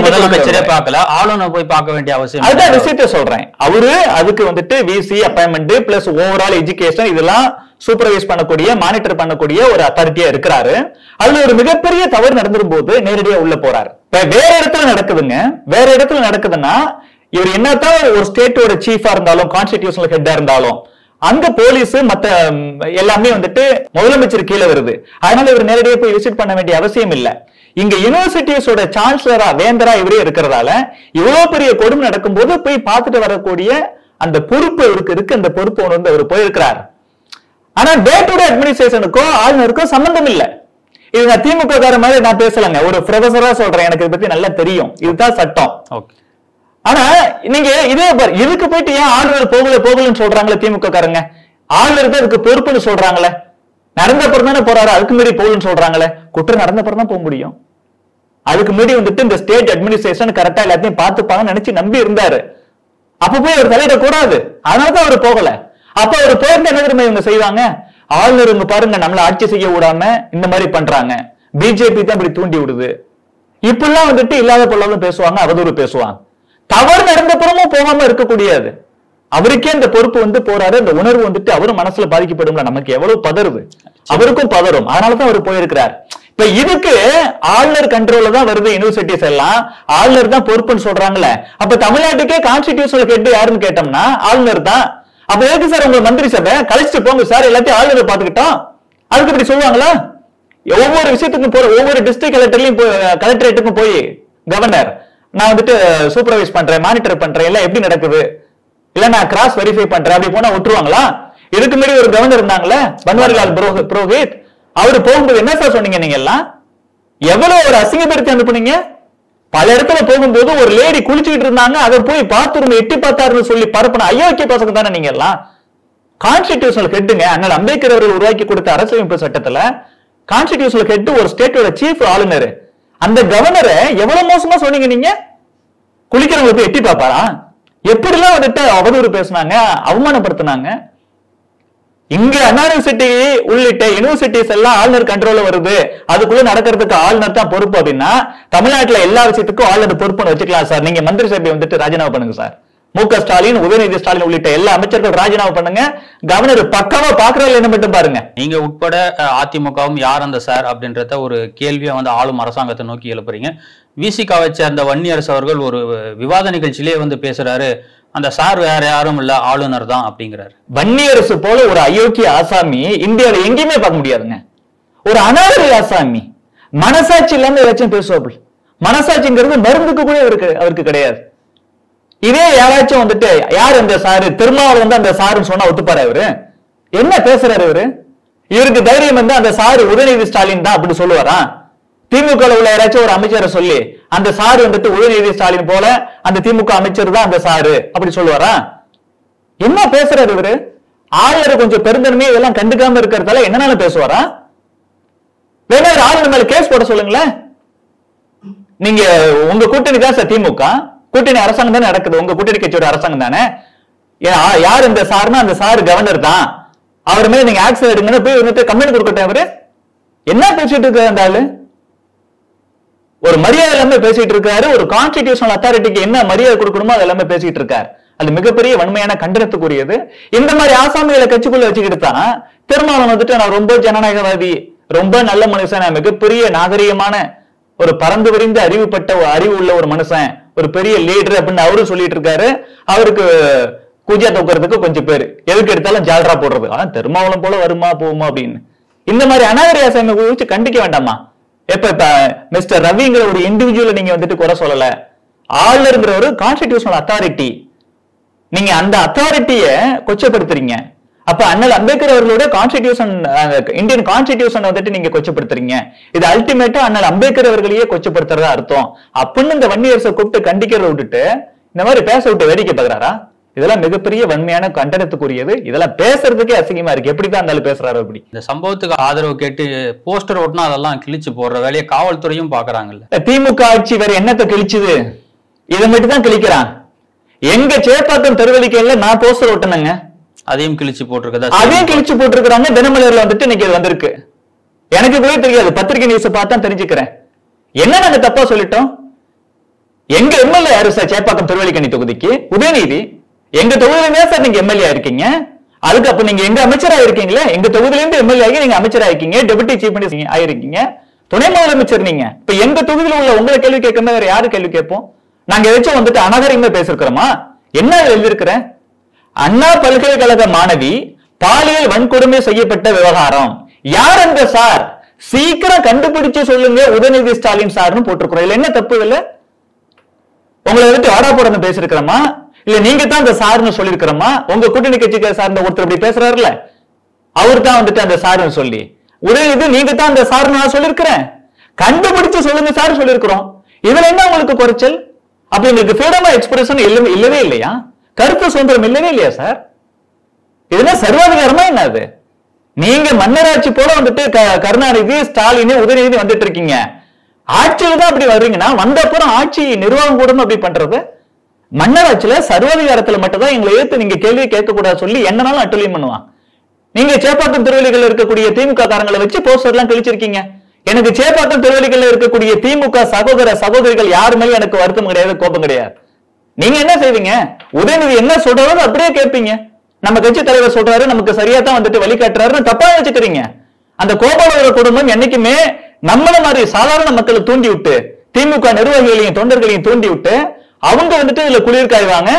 முதலமைச்சரே பார்க்கல, ஆளுநர் போய் பார்க்க வேண்டிய அவசியம். அதுதான் விஷயத்த சொல்றேன். அவரு அதுக்கு வந்துட்டு விசி அப்பாயின்மெண்ட் பிளஸ் ஓவரால் எஜுகேஷன் இதெல்லாம் சூப்பர்வைஸ் பண்ணக்கூடிய மானிட்டர் பண்ணக்கூடிய ஒரு அத்தாரிட்டியா இருக்கிறாரு. அதுல ஒரு மிகப்பெரிய தவறு நடந்துரும் போது நேரடியா உள்ள போறாரு. வேற இடத்துல நடக்குதுங்க. வேற இடத்துல நடக்குதுன்னா இவர் என்னத்தான் ஒரு ஸ்டேட்டோட சீஃபா இருந்தாலும் கான்ஸ்டிடியூஷனல் ஹெட்டா இருந்தாலும் அங்க போலீஸ் மத்த எல்லாமே வந்துட்டு முதலமைச்சர் கீழே வருது. அதனால இவர் நேரடியா போய் விசிட் பண்ண வேண்டிய அவசியம் இல்ல. இங்க யூனிவர்சிட்டிஸோட சான்சலரா வேந்தரா இவரே இருக்கிறதால இவ்வளவு பெரிய கொடுமை நடக்கும் போது போய் பார்த்துட்டு வரக்கூடிய அந்த பொறுப்பு இவருக்கு இருக்கு. அந்த பொறுப்பு வந்து அவர் போயிருக்கிறார். ஆனா டே டு டே அட்மினிஸ்ட்ரேஷனுக்கும் ஆளுநருக்கும் சம்பந்தம் இல்ல. இது நான் திமுக கார மாதிரி நான் பேசலங்க, ஒரு ப்ரொஃபஸரா சொல்றேன், எனக்கு இதை பத்தி நல்லா தெரியும். இதுதான் சட்டம். ஆனா நீங்க இதே இதுக்கு போயிட்டு ஏன் ஆளுநர் போகலன்னு சொல்றாங்களே திமுக காரங்க? ஆளுநர் தான் இதுக்கு பொறுப்புன்னு சொல்றாங்களே. நடந்தப்புறம் தானே போறாரு, அதுக்கு முன்னாடி போகலன்னு சொல்றாங்களே. குற்றம் நடந்தப்புறம் தான் போக முடியும். அதுக்கு முன்னாடி வந்துட்டு இந்த ஸ்டேட் அட்மினிஸ்ட்ரேஷன் கரெக்டா எல்லாத்தையும் பார்த்துப்பாங்கன்னு நினைச்சு நம்பி இருந்தாரு. அப்ப போய் அவர் தலையிடக்கூடாது. அதனாலதான் அவர் போகல. அப்ப அவர் போயிருந்த என்ன தெரியுமா இவங்க செய்வாங்க? ஆளுநர் இவங்க பாருங்க நம்மள ஆட்சி செய்ய விடாம இந்த மாதிரி பண்றாங்க, பிஜேபி தான் இப்படி தூண்டி விடுது, இப்பெல்லாம் வந்துட்டு இல்லாத பொருளாலும் பேசுவாங்க, அவதூறு பேசுவாங்க. தவறு நடந்தப்புறமும் போகாம இருக்கக்கூடியது. அவருக்கே இந்த பொறுப்பு வந்து போறாரு. அந்த உணர்வு வந்துட்டு அவரும் மனசுல பாதிக்கப்படும்ல. நமக்கு எவ்வளவு பதறுது, அவருக்கும் பதறும். அதனாலதான் அவர் போயிருக்கிறார். இப்ப இதுக்கு ஆளுநர் கண்ட்ரோல்ல தான் வருது யூனிவர்சிட்டிஸ் எல்லாம். ஆளுநர் தான் பொறுப்புன்னு சொல்றாங்கல்ல. அப்ப தமிழ்நாட்டுக்கே கான்ஸ்டிடியூஷனல் ஹெட் யாருன்னு கேட்டோம்னா ஆளுநர் தான். அப்ப எதுக்கு சார் உங்க மந்திரி சபை கழிச்சுட்டு போங்க சார், எல்லாத்தையும் ஆளுநர் பாத்துக்கிட்டோம். அதுக்கு இப்படி சொல்லுவாங்களா? ஒவ்வொரு விஷயத்துக்கும் போற ஒவ்வொரு டிஸ்ட்ரிக்ட் கலெக்டர்லயும் கலெக்டரேட்டுக்கும் போய் கவர்னர் நான் வந்துட்டு சூப்பர்வைஸ் பண்றேன், மானிட்டர் பண்றேன், எல்லாம் எப்படி நடக்குது, இல்ல நான் கிராஸ் வெரிஃபை பண்றேன் அப்படி போனா விட்டுருவாங்களா? இதுக்கு முன்னாடி ஒரு கவர்னர் இருந்தாங்களே பன்வாரிலால் புரோஹித், அவரு போகும்போது என்ன சார் சொன்னீங்க? நீங்க எல்லாம் எவ்வளவு ஒரு அசிங்கப்படுத்தி அனுப்புனீங்க. பல இடத்துல போகும்போது ஒரு லேடி குளிச்சுக்கிட்டு இருந்தாங்க, அதை போய் பாத்ரூம் எட்டி பார்த்தாருன்னு சொல்லி பரப்புன அயோக்கிய பசங்க தானே நீங்க எல்லாம். கான்ஸ்டிடியூஷனல் ஹெட்டுங்க, அண்ணல் அம்பேத்கர் அவர்கள் உருவாக்கி கொடுத்த அரசியலமைப்பு சட்டத்துல கான்ஸ்டிடியூஷனல் ஹெட் ஒரு ஸ்டேட்டோட சீஃப் ஆளுநர். அந்த கவர்னரை எவ்வளவு மோசமா சொன்னீங்க நீங்க. குளிக்கிறவங்க போய் எட்டி பாப்பாரா? எப்படிலாம் வந்துட்டு அவதூறு பேசினாங்க, அவமானப்படுத்தினாங்க. இங்க அண்ணா யூனிவர்சிட்டி உள்ளிட்ட யூனிவர்சிட்டிஸ் எல்லாம் ஆளுநர் கண்ட்ரோல்ல வருது, அதுக்குள்ள நடக்கிறதுக்கு ஆளுநர் தான் பொறுப்பு அப்படின்னா தமிழ்நாட்டுல எல்லா விஷயத்துக்கும் ஆளுநர் பொறுப்புன்னு வச்சுக்கலாம் சார். நீங்க மந்திரி சபை வந்துட்டு ராஜினாமா பண்ணுங்க சார். மு.க. ஸ்டாலின், உதயநிதி ஸ்டாலின் உள்ளிட்ட எல்லா அமைச்சர்கள் ராஜினாமா பண்ணுங்க. கவர்னர் பக்கமா பாக்குறாரு என்ன மட்டும் பாருங்க. நீங்க உட்பட அதிமுகவும் யார் அந்த சார் அப்படின்றத ஒரு கேள்வியா வந்து ஆளும் அரசாங்கத்தை நோக்கி எழுப்புறீங்க. விசிகாவை சேர்ந்த வன்னியரசு அவர்கள் ஒரு விவாத நிகழ்ச்சியிலே வந்து பேசுறாரு, அந்த சார் வேற யாரும் இல்ல ஆளுநர் தான் அப்படிங்கிறாரு. வன்னியரசு போல ஒரு அயோக்கிய ஆசாமி இந்தியாவில எங்கேயுமே பார்க்க முடியாதுங்க. ஒரு அனாதை ஆசாமி, மனசாட்சி இல்லாம ஏதாச்சும் பேசுவாப்புல. மனசாட்சிங்கிறது மருந்துக்கு கூட அவருக்கு கிடையாது. இதே யாராச்சும் வந்துட்டு யார் அந்த சாரு, திருமாவளவன் வந்து அந்த சாருன்னு சொன்னா ஒத்துப்பாரு? இவரு என்ன பேசுறாரு? இவருக்கு தைரியம் வந்து அந்த சாரு உதயநிதி ஸ்டாலின் தான் அப்படி சொல்லுவாரா? திமுக உள்ள யாராச்சும் ஒரு அமைச்சரை சொல்லி அந்த சாரு வந்துட்டு உதயநிதி ஸ்டாலின் போல அந்த திமுக அமைச்சர் தான் அந்த சாரு அப்படி சொல்லுவாரா? என்ன பேசுறாரு இவரு? ஆளுநர் கொஞ்சம் பெருந்தன்மை இதெல்லாம் கண்டுக்காம இருக்கிறதால என்னன்னாலும் பேசுவாரா? வேணா ஆளுநர் மேல கேஸ் போட சொல்லுங்களேன். நீங்க உங்க கூட்டணி தான் சார் திமுக கூட்டணி அரசாங்கம் தானே நடக்குது, உங்க கூட்டணி கட்சியோட அரசாங்கம் தானே. யார் இந்த சார்னா அந்த சார் கவர்னர் தான், அவர் மேல நீங்க ஆக்ஷன் எடுங்கன்னு போய் வந்துட்டு கம்ப்ளைண்ட் கொடுக்கட்டும். அவரு என்ன பேசிட்டு இருக்காரு? அந்த ஆளு ஒரு மரியாதை எல்லாமே பேசிட்டு இருக்காரு. ஒரு கான்ஸ்டிடியூஷனல் அத்தாரிட்டிக்கு என்ன மரியாதை கொடுக்கணுமோ அது எல்லாமே பேசிட்டு இருக்காரு. அது மிகப்பெரிய வன்மையான கண்டனத்துக்குரியது. இந்த மாதிரி ஆசாமிகளை கட்சிக்குள்ள வச்சுக்கிட்டு தான் திருமாவளவன் வந்துட்டு நான் ரொம்ப ஜனநாயகவாதி, ரொம்ப நல்ல மனுஷன், மிகப்பெரிய நாகரிகமான ஒரு பறந்து விரிந்த அறிவு உள்ள ஒரு மனுஷன், ஒரு பெரிய லீடர் அப்படின்னு அவரும் சொல்லிட்டு இருக்காரு. அவருக்கு பூஜா தூக்குறதுக்கு கொஞ்சம் பேரு எதுக்கு எடுத்தாலும் ஜால்ரா போடுறது, திருமாவளவன் போல வருமா போகுமா அப்படின்னு. இந்த மாதிரி அநாகரிக குறித்து கண்டிக்க வேண்டாமா? இப்ப மிஸ்டர் ரவிங்கிற ஒரு இண்டிவிஜுவல நீங்க வந்துட்டு குறை சொல்லல. ஆளுங்கிற ஒரு கான்ஸ்டிடியூஷனல் அத்தாரிட்டி, நீங்க அந்த அத்தாரிட்டிய கொச்சப்படுத்துறீங்க. அப்ப அண்ணல் அம்பேத்கர் அவர்களோட கான்ஸ்டிடியூஷன், இந்தியன் கான்ஸ்டிடியூஷன் வந்துட்டு நீங்க கொச்சப்படுத்துறீங்க. இது அல்டிமேட்டா அண்ணல் அம்பேத்கர் அவர்களையே கொச்சப்படுத்துறதா அர்த்தம் அப்படின்னு இந்த வன்னியரசை கூப்பிட்டு கண்டிக்கிறத விட்டுட்டு இந்த மாதிரி பேச விட்டு வேடிக்கை பார்க்கறாரா? இதெல்லாம் மிகப்பெரிய வன்மையான கண்டனத்துக்குரியது. இதெல்லாம் பேசுறதுக்கே அசிங்கமா இருக்கு. எப்படிதான் இருந்தாலும் பேசுறாரு அப்படி. இந்த சம்பவத்துக்கு ஆதரவு கேட்டு போஸ்டர் ஓட்டினா அதெல்லாம் கிழிச்சு போடுற வேலையை காவல்துறையும் பாக்குறாங்கல்ல. திமுக ஆட்சி வேற என்னத்தை கிழிச்சுது? இதை மட்டும் தான் கிழிக்கிறான். எங்க சேப்பாக்கம் தெருவலிக்கையில நான் போஸ்டர் ஓட்டுனேங்க, அதையும் கிழிச்சு போட்டிருக்கதா, அதையும் கிழிச்சு போட்டிருக்கிறாங்க. தினமலர்ல வந்துட்டு இன்னைக்கு வந்திருக்கு. எனக்கு கூட தெரியாது, பத்திரிகை நியூஸ் பார்த்தா தெரிஞ்சுக்கிறேன். என்ன நாங்க தப்பா சொல்லிட்டோம்? எங்க எம்எல்ஏ யாரு சார் சேப்பாக்கம் திருவல்லிக்கேணி தொகுதிக்கு? உதயநிதி. எங்க தொகுதியிலே சார் நீங்க எம்எல்ஏ இருக்கீங்க. அதுக்கு அப்ப நீங்க எங்க அமைச்சரா இருக்கீங்களா? எங்க தொகுதியில இருந்து எம்எல்ஏ ஆகி நீங்க அமைச்சரா இருக்கீங்க, டெபுட்டி சீஃப் மினிஸ்டர் ஆயிருக்கீங்க, துணை முதலமைச்சர் நீங்க. இப்ப எங்க தொகுதியில உள்ள உங்களை கேள்வி கேட்கணும், வேற யாரு கேள்வி கேட்போம்? நாங்க ஏதாச்சும் வந்துட்டு அநாகரிகமா பேசிருக்கிறோமா? என்ன எழுதியிருக்கிறேன்? அண்ணா பல்கலைக்கழக மாணவி பாலியல் வன்கொடுமை செய்யப்பட்ட விவகாரம். யார் அந்த சார்? சீக்கிரம் கண்டுபிடிச்சு சொல்லுங்க, உதயநிதி ஸ்டாலின் சார்னு போட்டிருக்கிறோம். இல்ல என்ன தப்பு? இல்ல உங்களை வந்துட்டு வாடா போடணும் பேசிருக்கிறோமா? இல்ல நீங்க தான் அந்த சார்னு சொல்லிருக்கிறோமா? உங்க கூட்டணி கட்சிக்கு சார்ந்த ஒருத்தர் அப்படி பேசுறாருல, அவர் தான் வந்துட்டு அந்த சார்னு சொல்லி, உதயநிதி நீங்க தான் அந்த சார்னு நான் சொல்லிருக்கிறேன், கண்டுபிடிச்சு சொல்லுங்க சார் சொல்லிருக்கிறோம். இதுல என்ன உங்களுக்கு குறைச்சல்? அப்ப உங்களுக்கு ஃப்ரீடம் ஆஃப் எக்ஸ்பிரஷன் இல்லவே இல்லையா? கருத்து சுதந்திரம் இல்லவே இல்லையா சார்? இதெல்லாம் சர்வாதிகாரமா என்ன? அது நீங்க மன்னராட்சி போல வந்துட்டு கருணாநிதி, ஸ்டாலின், உதயநிதி வந்துட்டு இருக்கீங்க. ஆட்சியில தான் அப்படி வர்றீங்கன்னா வந்த அப்புறம் ஆட்சி நிர்வாகம் கூட அப்படி பண்றது. மன்னராட்சியில சர்வாதிகாரத்துல மட்டும் தான் எங்களை எதிர்த்து நீங்க கேள்வி கேட்க கூடாது சொல்லி என்னனாலும் அட்டூழியம் பண்ணுவான். நீங்க சேப்பாக்கம் திருவள்ளிகள் இருக்கக்கூடிய திமுக காரங்களை வச்சு போஸ்டர் எல்லாம் கிழிச்சிருக்கீங்க. எனக்கு சேப்பாக்கம் திருவள்ளிகள் இருக்கக்கூடிய திமுக சகோதர சகோதரிகள் யாருமே எனக்கு வருத்தம் கிடையாது, கோபம் கிடையாது. நீங்க என்ன செய்வீங்க? உதயநிதி என்ன சொல்றாரோ அப்படியே கேட்பீங்க. நம்ம கட்சி தலைவர் சொல்றாரு, நமக்கு சரியா தான் வந்துட்டு வழிகாட்டுறாருன்னு தப்பா வச்சுக்கிறீங்க. அந்த கோபாலபுர குடும்பம் என்னைக்குமே நம்மள மாதிரி சாதாரண மக்களை தூண்டி விட்டு, திமுக நிர்வாகிகளையும் தொண்டர்களையும் தூண்டி விட்டு அவங்க வந்துட்டு இதுல குளிர் காய்வாங்க.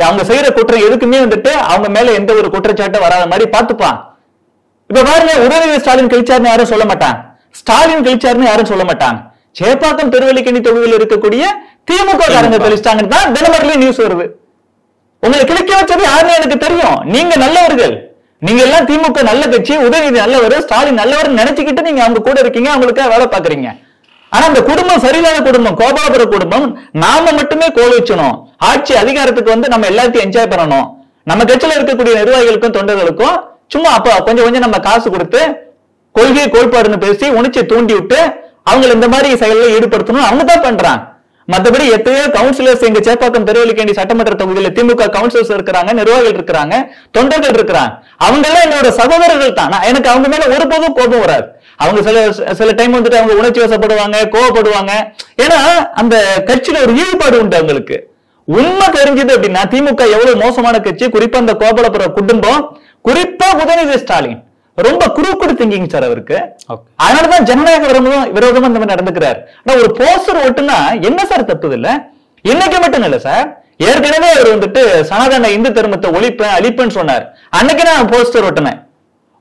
அவங்க செய்யற குற்றம் எதுக்குமே வந்துட்டு அவங்க மேல எந்த ஒரு குற்றச்சாட்டும் வராத மாதிரி பாத்துப்பான். இப்ப பாருங்க, உதயநிதி ஸ்டாலின் கழிச்சாருன்னு யாரும் சொல்ல மாட்டாங்க, ஸ்டாலின் கழிச்சாருன்னு யாரும் சொல்ல மாட்டாங்க. சேப்பாக்கம் திருவல்லிக்கேணி தொகுதியில் இருக்கக்கூடிய திமுக காரங்க கழிச்சிட்டாங்கன்னு தான் தினமரலையும் நியூஸ் வருது. உங்களை கிழிக்க வச்சது யாருன்னு எனக்கு தெரியும். நீங்க நல்லவர்கள், நீங்க எல்லாம் திமுக நல்ல கட்சி, உதயநிதி நல்லவர், ஸ்டாலின் நல்லவர் நினைச்சுக்கிட்டு நீங்க அவங்க கூட இருக்கீங்க, அவங்களுக்காக வேலை பாக்குறீங்க. ஆனா அந்த குடும்பம் சரியில்லாத குடும்பம், கோபாலபுர குடும்பம். நாம மட்டுமே கோல் வச்சணும், ஆட்சி அதிகாரத்துக்கு வந்து நம்ம எல்லாத்தையும் என்ஜாய் பண்ணணும். நம்ம கட்சியில இருக்கக்கூடிய நிர்வாகிகளுக்கும் தொண்டர்களுக்கும் சும்மா அப்ப கொஞ்சம் கொஞ்சம் நம்ம காசு கொடுத்து கொள்கை கோட்பாடுன்னு பேசி உணிச்சு தூண்டி விட்டு அவங்களை இந்த மாதிரி செயலில் ஈடுபடுத்தணும். அவங்க தான் பண்றாங்க. மற்றபடி எத்தனையோ கவுன்சிலர்ஸ் எங்க சேப்பாக்கம் திருவல்லிக்கேணி சட்டமன்ற தொகுதியில திமுக கவுன்சிலர்ஸ் இருக்கிறாங்க, நிர்வாகிகள் இருக்கிறாங்க, தொண்டர்கள் இருக்கிறாங்க. அவங்க எல்லாம் என்னோட சகோதரர்கள் தான். எனக்கு அவங்க மேல ஒருபோதும் கோபம் வராது. அவங்க சில டைம் வந்துட்டு அவங்க உணர்ச்சி வசப்படுவாங்க, கோவப்படுவாங்க. ஏன்னா அந்த கட்சியில ஒரு ஈடுபாடு உண்டு அவங்களுக்கு. உண்மை தெரிஞ்சது அப்படின்னா திமுக எவ்வளவு மோசமான கட்சி, குறிப்பா அந்த கோபாலபுர குடும்பம், குறிப்பா உதயநிதி ஸ்டாலின் ரொம்ப குறுக்குடு திங்கிங் சார் அவருக்கு. அதனாலதான் ஜனநாயக விரோதமா இந்த மாதிரி நடந்துக்கிறார். ஆனா ஒரு போஸ்டர் ஓட்டுனா என்ன சார் தப்பு? இல்ல இன்னைக்கு மட்டும் இல்ல சார், ஏற்கனவே அவர் வந்துட்டு சனாதன இந்து தர்மத்தை ஒழிப்பேன் அழிப்பேன்னு சொன்னார். அன்னைக்கு நான் போஸ்டர் ஓட்டுனேன்.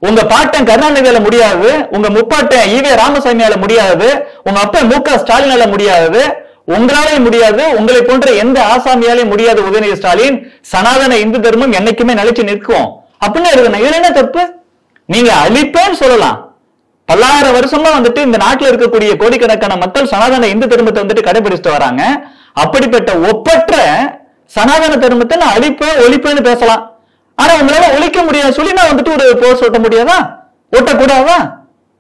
உங்க பாட்டன் கருணாநிதியால முடியாது, உங்க முப்பாட்டன் ஈவே ராமசாமியால முடியாது, உங்க அப்பா மு.க. ஸ்டாலினால முடியாது, உங்களாலே முடியாது, உங்களை போன்ற எந்த ஆசாமியாலையும் முடியாது. உதயநிதி ஸ்டாலின், சனாதன இந்து தர்மம் என்னைக்குமே நிலைச்சு நிற்கும் அப்படின்னு எழுதுன. இதுல என்ன தப்பு? நீங்க அழிப்பேன்னு சொல்லலாம். பல்லாயிரம் வருஷமா வந்துட்டு இந்த நாட்டில் இருக்கக்கூடிய கோடிக்கணக்கான மக்கள் சனாதன இந்து தர்மத்தை வந்துட்டு கடைபிடிச்சிட்டு வராங்க. அப்படிப்பட்ட ஒப்பற்ற சனாதன தர்மத்தை நான் அழிப்பேன் ஒழிப்பேன்னு பேசலாம். ஆனா உங்களால ஒழிக்க முடியாது சொல்லி நான் வந்துட்டு ஒரு போஸ்ட் ஓட்ட முடியாதா? ஓட்டக்கூடாதா?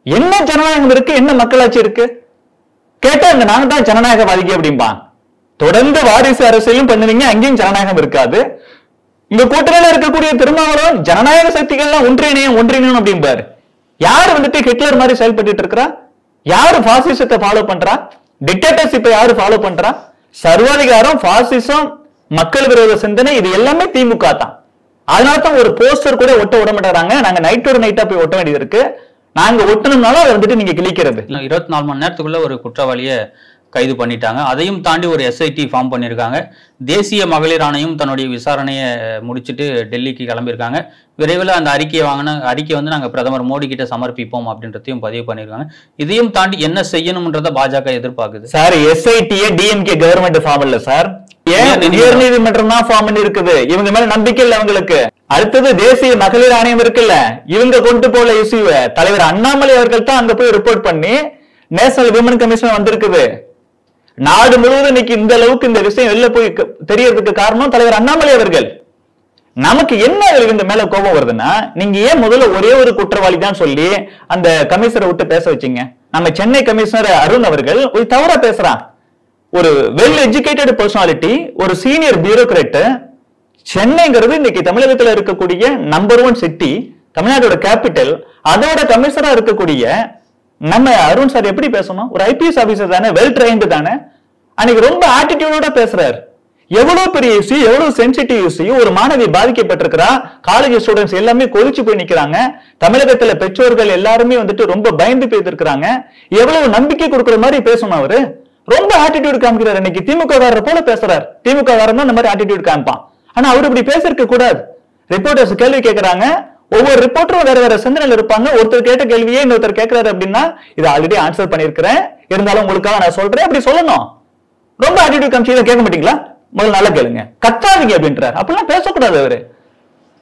என்ன ஜனநாயகம் இருக்கு, என்ன மக்களாட்சி இருக்கு? கேட்டா இந்த நாங்க தான் ஜனநாயகவாதிக்கு அப்படின்பா. தொடர்ந்து வாரிசு அரசியலும் பண்ணுவீங்க, அங்கேயும் ஜனநாயகம் இருக்காது. இங்க கூட்டணியில இருக்கக்கூடிய திருமாவளவன் ஜனநாயக சக்திகள்லாம் ஒன்றிணையும் அப்படிம்பாரு. யாரு வந்துட்டு ஹிட்லர் மாதிரி செயல்பட்டு இருக்கிறா? யாரு பாசிசத்தை ஃபாலோ பண்றா? டிக்டேட்டர்ஷிப்பை யாரு ஃபாலோ பண்றா? சர்வாதிகாரம், பாசிசம், மக்கள் விரோத சிந்தனை, இது எல்லாமே திமுக தான். அதனாலதான் ஒரு போஸ்டர் கூட ஒட்ட விட மாட்டாங்க. நாங்க நைட்டோட நைட்டா போய் ஒட்ட வேண்டியது இருக்கு. நாங்க ஒட்டணும்னாலும் அதை வந்துட்டு நீங்க கிழிக்கிறது. 24 மணி நேரத்துக்குள்ள ஒரு குற்றவாளியை கைது பண்ணிட்டாங்க. அதையும் தாண்டி ஒரு SIT ஃபார்ம் பண்ணியிருக்காங்க. தேசிய மகளிர் ஆணையம் தன்னுடைய விசாரணையை முடிச்சுட்டு டெல்லிக்கு கிளம்பியிருக்காங்க. விரைவில் அந்த அறிக்கை வந்து நாங்கள் பிரதமர் மோடி கிட்ட சமர்ப்பிப்போம் அப்படின்றதையும் பதிவு பண்ணியிருக்காங்க. இதையும் தாண்டி என்ன செய்யணும்ன்றத பாஜக எதிர்பார்க்குது. Sir, SIT DMK government form இல்ல சார், உயர் நீதிமன்றம் தான் ஃபார்ம் பண்ணி இருக்குது. இவங்க மேல நம்பிக்கை இல்ல அவங்களுக்கு. அடுத்தது தேசிய மகளிர் ஆணையம் இருக்குல்ல, இவங்க கொண்டு போல இஷ்யூ தலைவர் அண்ணாமலை அவர்கள் தான் அங்க போய் ரிப்போர்ட் பண்ணி நேஷனல் விமன் கமிஷன் வந்திருக்குது. நாடு முழுவதும் இன்னைக்கு இந்த அளவுக்கு இந்த விஷயம் வெளில போய் தெரியறதுக்கு காரணம் தலைவர் அண்ணாமலை அவர்கள். நமக்கு என்ன இந்த மேல கோபம் வருதுன்னா, நீங்க ஏன் முதல்ல ஒரே ஒரு குற்றவாளி தான் சொல்லி அந்த கமிஷனரை விட்டு பேச வச்சீங்க? நம்ம சென்னை கமிஷனர் அருண் அவர்கள் ஒரு தவறா பேசுறான். ஒரு வெல் எஜுகேட்டட் பர்சனாலிட்டி, ஒரு சீனியர் பியூரோக்ராட். சென்னைங்கிறது இன்னைக்கு தமிழகத்துல இருக்கக்கூடிய நம்பர் 1 சிட்டி, தமிழ்நாட்டோட கேபிட்டல். அதோட கமிஷனரா இருக்கக்கூடிய நம்ம அருண் சார் எப்படி பேசணும்? ஒரு IPS ஆபீசர் தானே, வெல் ட்ரெயின்டு தானே. அன்னைக்கு ரொம்ப ஆட்டிடியூடோட பேசுறாரு. எவ்வளவு பெரிய இஷ்யூ, எவ்வளவு சென்சிட்டிவ் இஷ்யூ. ஒரு மாணவி பாதிக்கப்பட்டிருக்கிறா, காலேஜ் ஸ்டூடெண்ட்ஸ் எல்லாமே கொதிச்சு போய் நிக்கிறாங்க. தமிழகத்துல பெற்றோர்கள் எல்லாருமே வந்துட்டு ரொம்ப பயந்து போயிருக்கிறாங்க. எவ்வளவு நம்பிக்கை கொடுக்குற மாதிரி பேசணும் அவரு. ரொம்ப ஆட்டிடியூட் காமிக்கிறார். இன்னைக்கு திமுக காரர் போல பேசுறாரு. திமுக காரன் தான் இந்த மாதிரி ஆட்டிடியூட் காமிப்பான். ஆனா அவரு இப்படி பேசிருக்க கூடாது. ரிப்போர்ட்டர்ஸ் கேள்வி கேட்கறாங்க, ஒவ்வொரு ரிப்போர்ட்டரும் வேற வேற சிந்தனையில் இருப்பாங்க. ஒருத்தர் கேட்ட கேள்வியே இன்னொருத்தர் கேட்கிறாரு அப்படின்னா, இதை ஆல்ரெடி ஆன்சர் பண்ணிருக்கிறேன், இருந்தாலும் உங்களுக்காக நான் சொல்றேன் அப்படி சொல்லணும். ரொம்ப ஆட்டிடியூட் காமிச்சு கேட்க மாட்டீங்களா? முதல்ல நல்லா கேளுங்க, கத்தாதீங்க அப்படின்றார். அப்படிலாம் பேசக்கூடாது. அவரு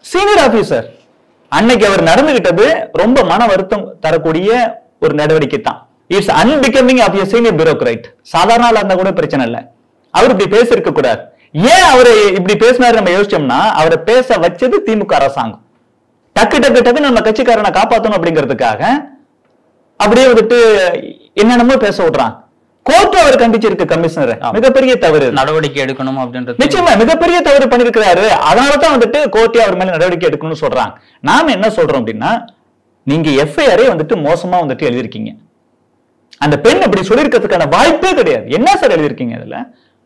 சீனியர் ஆபீசர். அன்னைக்கு அவர் நடந்துகிட்டது ரொம்ப மன வருத்தம் தரக்கூடிய ஒரு நடவடிக்கை தான். It's unbecoming of a senior bureaucrat. சாதாரண ஆளா இருந்தா கூட பிரச்சனை இல்லை. அவர் இப்படி பேசிருக்க கூடாது. ஏன் அவரு இப்படி பேசினாரு நம்ம யோசிச்சோம்னா, அவரை பேச வச்சது திமுக அரசாங்கம். டக்கு டக்கு டக்கு நம்ம கட்சிக்காரனை காப்பாற்றணும் அப்படிங்கிறதுக்காக அப்படியே வந்துட்டு என்னென்னமோ பேச விடுறான். கோர்ட் அவர் கண்டிச்சிருக்கு கமிஷனர். மிகப்பெரிய தவறு, நடவடிக்கை எடுக்கணும் அப்படின்றது நிச்சயமா மிகப்பெரிய தவறு பண்ணிருக்கிறாரு. அதனாலதான் வந்துட்டு கோர்ட்டே அவர் மேல நடவடிக்கை எடுக்கணும்னு சொல்றாங்க. நாம என்ன சொல்றோம் அப்படின்னா, நீங்க FIR வந்துட்டு மோசமா வந்துட்டு எழுதிருக்கீங்க. அந்த பெண் அப்படி சொல்லிருக்கிறதுக்கான வாய்ப்பே கிடையாது. என்ன சார் எழுதிருக்கீங்க அதுல?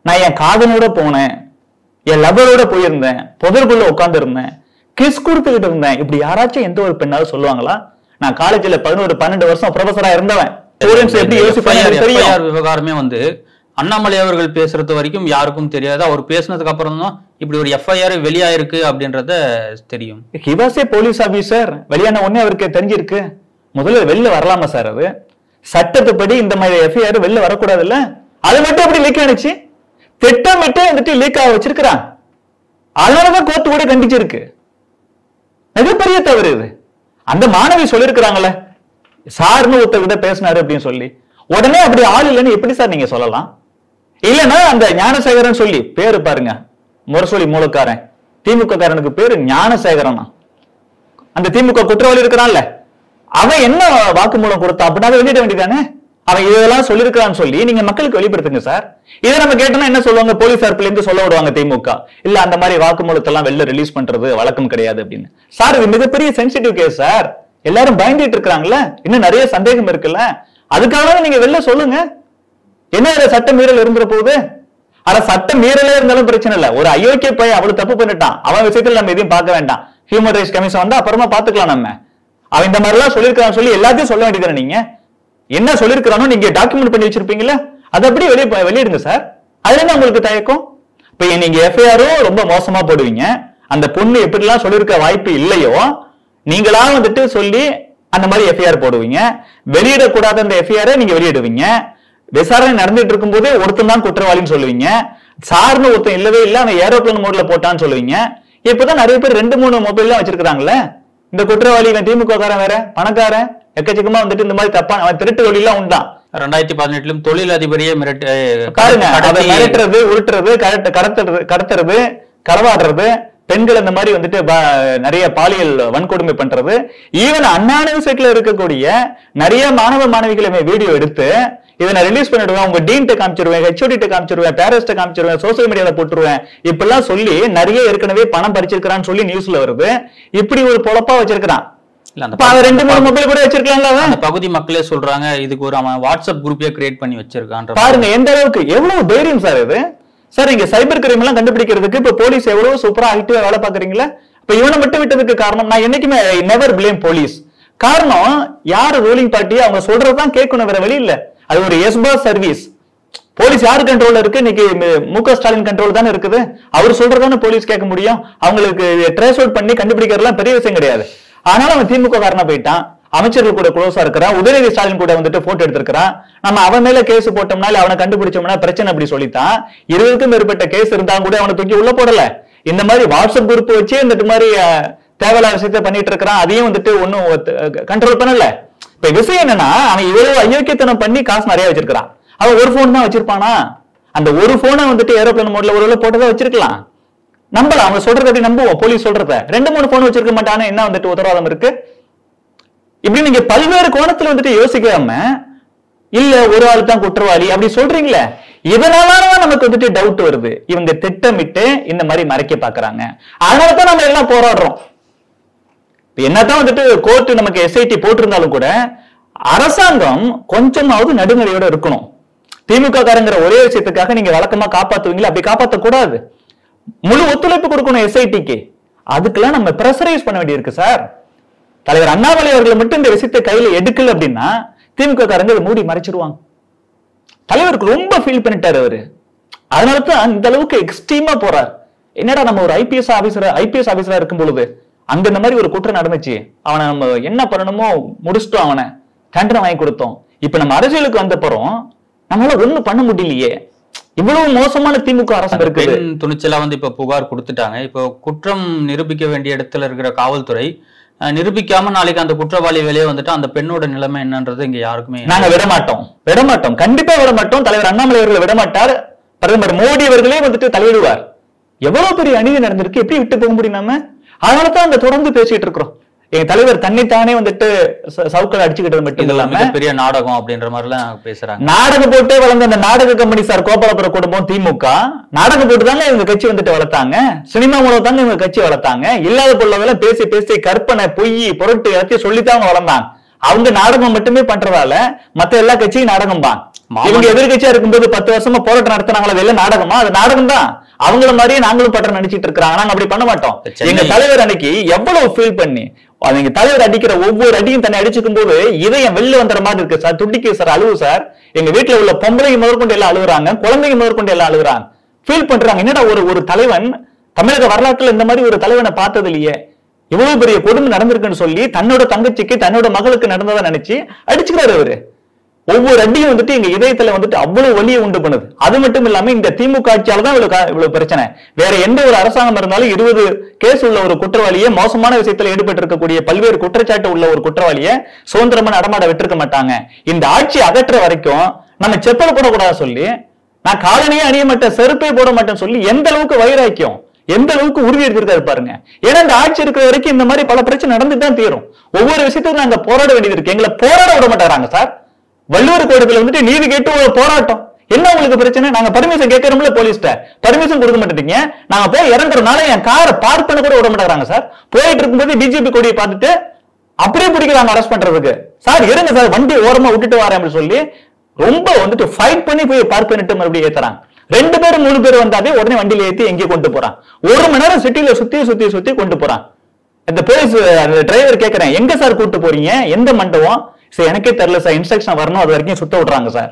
நான் என் காதலோட போனேன், என் லவரோட போயிருந்தேன், புதருக்குள்ள உட்கார்ந்து இருந்தேன், கிஸ் கொடுத்துக்கிட்டு இருந்தேன். இப்படி யாராச்சும் எந்த ஒரு பெண்ணாவது சொல்லுவாங்களா? நான் காலேஜ்ல 11-12 வருஷம் ப்ரொஃபஸரா இருந்தவன். விவகாரமே வந்து அண்ணாமலை அவர்கள் பேசுறது வரைக்கும் யாருக்கும் தெரியாது. அவர் பேசினதுக்கு அப்புறம் தான் இப்படி ஒரு FIR வெளியாயிருக்கு அப்படின்றத தெரியும். He was a police officer. வெளியான உடனே அவருக்கு தெரிஞ்சிருக்கு. முதல்ல வெளில வரலாமா சார்? அது சட்டத்துப்படி இந்த மாதிரி FIR வெளில வரக்கூடாது இல்ல? அது மட்டும் அப்படி லீக் ஆனிச்சு. திட்டமிட்டு வந்துட்டு லீக் ஆக வச்சிருக்கிறான். அதனாலதான் கோர்ட் கூட கண்டிச்சிருக்கு. மிகப்பெரிய தவறு இது. அந்த மாணவி சொல்லிருக்கிறாங்களே, சார்னு ஒருத்தர்கிட்ட பேசினாரு அப்படின்னு சொல்லி, உடனே அப்படி ஆள் இல்லைன்னு எப்படி சார் நீங்க சொல்லலாம்? இல்லைன்னா அந்த ஞானசேகரன் சொல்லி பேரு பாருங்க, முரசொலி மூலக்காரன், திமுக காரனுக்கு பேரு ஞானசேகரன். அந்த திமுக குற்றவாளி இருக்கிறான்ல, அவன் என்ன வாக்குமூலம் கொடுத்தான் அப்படின்னா வெளியிட வேண்டியதானே? அவன் இதெல்லாம் சொல்லிருக்கான்னு சொல்லி நீங்க மக்களுக்கு வெளிப்படுத்துங்க சார். இதை நம்ம கேட்டோம்னா என்ன சொல்லுவாங்க? போலீஸ் தரப்புல இருந்து சொல்ல விடுவாங்க திமுக, இல்ல அந்த மாதிரி வாக்குமூலத்தை எல்லாம் வெளில ரிலீஸ் பண்றது வழக்கம் கிடையாது அப்படின்னு. சார், இது மிகப்பெரிய சென்சிட்டிவ் கேஸ் சார். எல்லாரும் பயந்துட்டு இருக்காங்கல்ல, இன்னும் நிறைய சந்தேகம் இருக்குல்ல, அதுக்காக நீங்க வெளில சொல்லுங்க. என்ன சட்ட மீறல் இருந்துற போகுது? ஆனா சட்ட மீறலே இருந்தாலும் பிரச்சனை இல்ல. ஒரு அயோக்கிய பையன் அவ்வளவு தப்பு பண்ணிட்டான், அவன் விஷயத்துல நம்ம எதையும் பார்க்க வேண்டாம். ஹியூமன் ரைட்ஸ் கமிஷன் வந்தா அப்புறமா பாத்துக்கலாம். நம்ம அவன் இந்த மாதிரி எல்லாம் சொல்லிருக்கான்னு சொல்லி எல்லாத்தையும் சொல்ல வேண்டியது. நீங்க என்ன சொல்லிருக்கானோ நீங்க டாக்குமெண்ட் பண்ணி வச்சிருப்பீங்கல்ல, அதை அப்படியே வெளியிடுங்க சார். அதுல என்ன உங்களுக்கு தயக்கம்? இப்ப நீங்க FIR ரொம்ப மோசமா போடுவீங்க. அந்த பொண்ணு எப்படிலாம் சொல்லிருக்க வாய்ப்பு இல்லையோ நீங்களா வந்துட்டு சொல்லி அந்த மாதிரி FIR போடுவீங்க. வெளியிடக்கூடாத அந்த FIR நீங்க வெளியிடுவீங்க. விசாரணை நடந்துட்டு இருக்கும் போதே ஒருத்தன் தான் குற்றவாளின்னு சொல்லுவீங்க. சார்னு ஒருத்தன் இல்லவே இல்லை, அவன் ஏரோப்ளேன் மோட்ல போட்டான்னு சொல்லுவீங்க. இப்பதான் நிறைய பேர் 2-3 மொபைல் தான் வச்சிருக்காங்கல்ல. இந்த குற்றவாளி திமுக காரன் வேற, பணக்காரன், எக்கச்சக்கமா வந்துட்டு இந்த மாதிரி தப்பா அவன் திருட்டு தொழிலாம் உண்டான். 2018 தொழில் அதிபரையே மிரட்டுறது, உருட்டுறது, கடத்துறது, களவாடுறது, பெண்கள் இந்த மாதிரி வந்துட்டு நிறைய பாலியல் வன்கொடுமை பண்றது. ஈவன் அண்ணா யூனிவர்சிட்டியில இருக்கக்கூடிய நிறைய மாணவ மாணவிகளை வீடியோ எடுத்து இதை நான் ரிலீஸ் பண்ணிடுவேன், உங்க டீன்ட்ட காமிச்சிருவேன், HOD காமிச்சிருவேன், பேரஸ்ட காமிச்சிருவேன், சோசியல் மீடியால போட்டுருவேன், இப்பெல்லாம் சொல்லி நிறைய ஏற்கனவே பணம் பறிச்சிருக்கான்னு சொல்லி நியூஸ்ல வருது. இப்படி ஒரு பொழப்பா வச்சிருக்கான். 2-3 மொபைல் கூட வச்சிருக்கலாம்ல. பகுதி மக்களே சொல்றாங்க இதுக்கு ஒரு அவன் வாட்ஸ்அப் குரூப்பே கிரியேட் பண்ணி வச்சிருக்கான். பாருங்க எந்த அளவுக்கு, எவ்வளவு தைரியம் சார் இது. சார், இங்க சைபர் கிரைம் எல்லாம் கண்டுபிடிக்கிறதுக்கு இப்ப போலீஸ் எவ்வளவு சூப்பரா ஆக்டிவா வேலை பாக்குறீங்களா? இப்ப இவனை மட்டும் விட்டதுக்கு காரணம், நான் என்னைக்குமே நெவர் பிளேம் போலீஸ். காரணம் யாரு ரூலிங் பார்ட்டி, அவங்க சொல்றதுதான் கேட்கணும், வேற வழி இல்ல. அது ஒரு எஸ்பாஸ் சர்வீஸ். போலீஸ் யாரு கண்ட்ரோல்ல இருக்கு? இன்னைக்கு மு.க. ஸ்டாலின் கண்ட்ரோல் தானே இருக்குது. அவர் சொல்றதானே போலீஸ் கேட்க முடியும். அவங்களுக்கு ட்ரேஸ் அவுட் பண்ணி கண்டுபிடிக்கிறதுலாம் பெரிய விஷயம் கிடையாது. ஆனாலும் அவன் திமுக காரனா போயிட்டான், அமைச்சர்கள் கூட க்ளோஸா இருக்கிறான், உதயநிதி ஸ்டாலின் கூட வந்துட்டு போட்டோ எடுத்திருக்கிறான். நம்ம அவன் மேல கேஸ் போட்டோம்னால அவனை கண்டுபிடிச்சோம்னா பிரச்சனை அப்படி சொல்லித்தான் 20க்கும் மேற்பட்ட கேஸ் இருந்தாலும் கூட அவனை தூக்கி உள்ள போடல. இந்த மாதிரி வாட்ஸ்அப் குரூப் வச்சு இந்த மாதிரி தேவையில்லாத விஷயத்த பண்ணிட்டு இருக்கிறான். அதையும் வந்துட்டு ஒன்னும் கண்ட்ரோல் பண்ணல. இப்ப விஷயம் என்னன்னா, அவன் இவ்வளவு அயோக்கியத்தனம் பண்ணி காசு நிறைய வச்சிருக்கான். அவன் ஒரு போன் தான் வச்சிருப்பானா? அந்த ஒரு போனை வந்துட்டு ஏரோப்ளேன் மோட்ல ஒரு போட்டதா வச்சிருக்கலாம். நம்பலாம், அவங்க சொல்றத அப்படி நம்புவோம். போலீஸ் சொல்றத 2-3 போன் வச்சிருக்க மாட்டானே, என்ன வந்துட்டு உத்தரவாதம் இருக்கு? இப்படி நீங்க பல்வேறு கோணத்துல வந்துட்டு யோசிக்காம, இல்ல ஒரு ஆள் தான் குற்றவாளி அப்படி சொல்றீங்களே, இதனாலதான் நமக்கு வந்துட்டு டவுட் வருது. இவங்க திட்டமிட்டு இந்த மாதிரி மறைக்க பாக்குறாங்க. அதனாலதான் நம்ம எல்லாம் போராடுறோம். என்னதான் வந்துட்டு கோர்ட் நமக்கு எஸ்ஐடி போட்டிருந்தாலும் கூட அரசாங்கம் கொஞ்சமாவது நடுநிலையோட இருக்கணும். திமுக காரங்கிற ஒரே விஷயத்துக்காக நீங்க வழக்கமா காப்பாத்துவீங்களா? அப்படி காப்பாற்ற கூடாது. முழு ஒத்துழைப்பு கொடுக்கணும் எஸ்ஐடிக்கு. அதுக்கெல்லாம் நம்ம பிரஷரைஸ் பண்ண வேண்டியிருக்கு சார். தலைவர் அண்ணாமலை அவர்களை மட்டும் இந்த விஷயத்தை கையில எடுக்கல அப்படின்னா திமுக காரங்க மூடி மறைச்சிருவாங்க. தலைவருக்கு ரொம்ப ஃபீல் பண்ணிட்டாரு அவரு. அதனாலதான் இந்த அளவுக்கு எக்ஸ்ட்ரீமா போறார். என்னடா நம்ம ஒரு ஐபிஎஸ் ஆபீசரா இருக்கும் பொழுது அங்க இந்த மாதிரி ஒரு குற்றம் நடந்துச்சு, அவனை நம்ம என்ன பண்ணணுமோ முடிச்சுட்டோம், அவனை தண்டனை வாங்கி கொடுத்தோம். இப்ப நம்ம அரசியலுக்கு வந்த போறோம், நம்மளால ஒண்ணும் பண்ண முடியலையே. இவ்வளவு மோசமான திமுக அரசு இருக்கு. துணிச்சலா இப்ப புகார் கொடுத்துட்டாங்க. இப்போ குற்றம் நிரூபிக்க வேண்டிய இடத்துல இருக்கிற காவல்துறை நிரூபிக்காம நாளைக்கு அந்த குற்றவாளி வெளியே வந்துட்டு அந்த பெண்ணோட நிலைமை என்னன்றது இங்க யாருக்குமே நாங்க விடமாட்டோம், கண்டிப்பா விடமாட்டோம். தலைவர் அண்ணாமலை அவர்களை விடமாட்டார். பிரதமர் மோடி அவர்களே வந்துட்டு தலையிடுவார். எவ்வளவு பெரிய அநீதி நடந்திருக்கு, எப்படி விட்டு போக முடியும் நம்ம? அதனாலதான் அந்த தொடர்ந்து பேசிட்டு இருக்கிறோம். எங்க தலைவர் தன்னைத்தானே வந்துட்டு சவுக்கள் அடிச்சுக்கிட்டது மட்டும் இல்லாம பெரிய நாடகம் அப்படின்ற மாதிரி எல்லாம் பேசுறாங்க. நாடகம் போட்டே வளர்ந்த அந்த நாடக கம்பெனி சார் கோபாலபுர குடும்பம் திமுக நாடகம் போட்டு தாங்க இவங்க கட்சி வந்துட்டு வளர்த்தாங்க. சினிமா மூலம் தாங்க இவங்க கட்சி வளர்த்தாங்க. இல்லாத பொருளெல்லாம் பேசி பேசி கற்பனை பொய் பொருட்டு எல்லாத்தையும் சொல்லித்தான் வளர்ந்தாங்க. அவங்க நாடகம் மட்டுமே பண்றதால மத்த எல்லா கட்சியும் நாடகம் தான். இவங்க எதிர்கட்சியா இருக்கும்போது 10 வருஷமா போராட்டம் நடத்தினாங்களா, வெளில நாடகமா? அது நாடகம் தான். அவங்கள மாதிரியே நாங்களும் பட்டம் நடிச்சிட்டு இருக்கிறாங்க. நாங்க அப்படி பண்ண மாட்டோம். எங்க தலைவர் அன்னைக்கு எவ்வளவு ஃபீல் பண்ணி அவங்க தலைவர் அடிக்கிற ஒவ்வொரு அடியும் தன்னை அடிச்சுக்கும் போது இதயம் வெளில வந்துற மாதிரி இருக்கு சார். துடிக்கு சார், அழுவு சார். எங்க வீட்டுல உள்ள பொம்பளைங்க முதற்கொண்டு எல்லாம் அழுகுறாங்க, குழந்தைங்க முதற்கொண்டு எல்லாம் அழுகுறாங்க, ஃபீல் பண்றாங்க. என்னடா ஒரு தலைவன் தமிழக வரலாற்றுல இந்த மாதிரி ஒரு தலைவனை பார்த்தது இல்லையே, இவ்வளவு பெரிய கொடுமை நடந்திருக்குன்னு சொல்லி தன்னோட தங்கச்சிக்கு தன்னோட மகளுக்கு நடந்ததை நினைச்சு அடிச்சுக்கிறாரு அவரு. ஒவ்வொரு அடியும் வந்துட்டு எங்க இதயத்துல வந்துட்டு அவ்வளவு வலியை உண்டு பண்ணுது. அது மட்டும் இல்லாம இந்த திமுக ஆட்சியால தான் இவ்வளவு பிரச்சனை. வேற எந்த ஒரு அரசாங்கம் இருந்தாலும் 20 கேஸ் உள்ள ஒரு குற்றவாளியை, மோசமான விஷயத்துல ஈடுபட்டு இருக்கக்கூடிய பல்வேறு குற்றச்சாட்டு உள்ள ஒரு குற்றவாளியை சுதந்திரமா நடமாட விட்டுருக்க மாட்டாங்க. இந்த ஆட்சி அகற்ற வரைக்கும் நம்ம செப்பல் போடக்கூடாது சொல்லி, நான் காலனியே அணிய மாட்டேன், செருப்பே போட மாட்டேன்னு சொல்லி எந்த அளவுக்கு வைராக்கியம், எந்த அளவுக்கு உறுதி எடுத்திருக்காரு பாருங்க. ஏன்னா இந்த ஆட்சி இருக்கிற வரைக்கும் இந்த மாதிரி பல பிரச்சனை நடந்துட்டு தான் தீரும். ஒவ்வொரு விஷயத்துக்கும் நாங்க போராட வேண்டியது இருக்கு. எங்களை போராட விட மாட்டாங்க சார். வள்ளுவர் கோட்டத்துல வந்துட்டு நீதி கேட்டு ஒரு போராட்டம். என்ன உங்களுக்கு பிரச்சனை? நாங்க பர்மிஷன் கேட்கறோம்ல போலீஸ்ட, பர்மிஷன் கொடுக்க மாட்டேங்க. நாங்க போய் இறங்குறதுனால என் காரை பார்க் பண்ண கூட விட மாட்டாங்க சார். போயிட்டு இருக்கும்போது பிஜேபி கொடியை பார்த்துட்டு அப்படியே பிடிக்கிறாங்க அரெஸ்ட் பண்றதுக்கு. சார் இருங்க சார், வண்டி ஓரமா விட்டுட்டு வரேன் அப்படின்னு சொல்லி ரொம்ப வந்துட்டு ஃபைட் பண்ணி போய் பார்க் பண்ணிட்டு மறுபடியும் ஏத்துறாங்க. 2 பேர் 3 பேர் வந்தாவே உடனே வண்டியில ஏத்தி எங்கே கொண்டு போறான். 1 மணி நேரம் சிட்டில சுத்தி கொண்டு போறான். இந்த போலீஸ் டிரைவர் கேட்கிறேன், எங்க சார் கூட்டு போறீங்க, எந்த மண்டபம்? சார் எனக்கே தெரியல சார், இன்ஸ்ட்ரக்ஷன் வரணும், அது வரைக்கும் சுத்த விடுறாங்க சார்.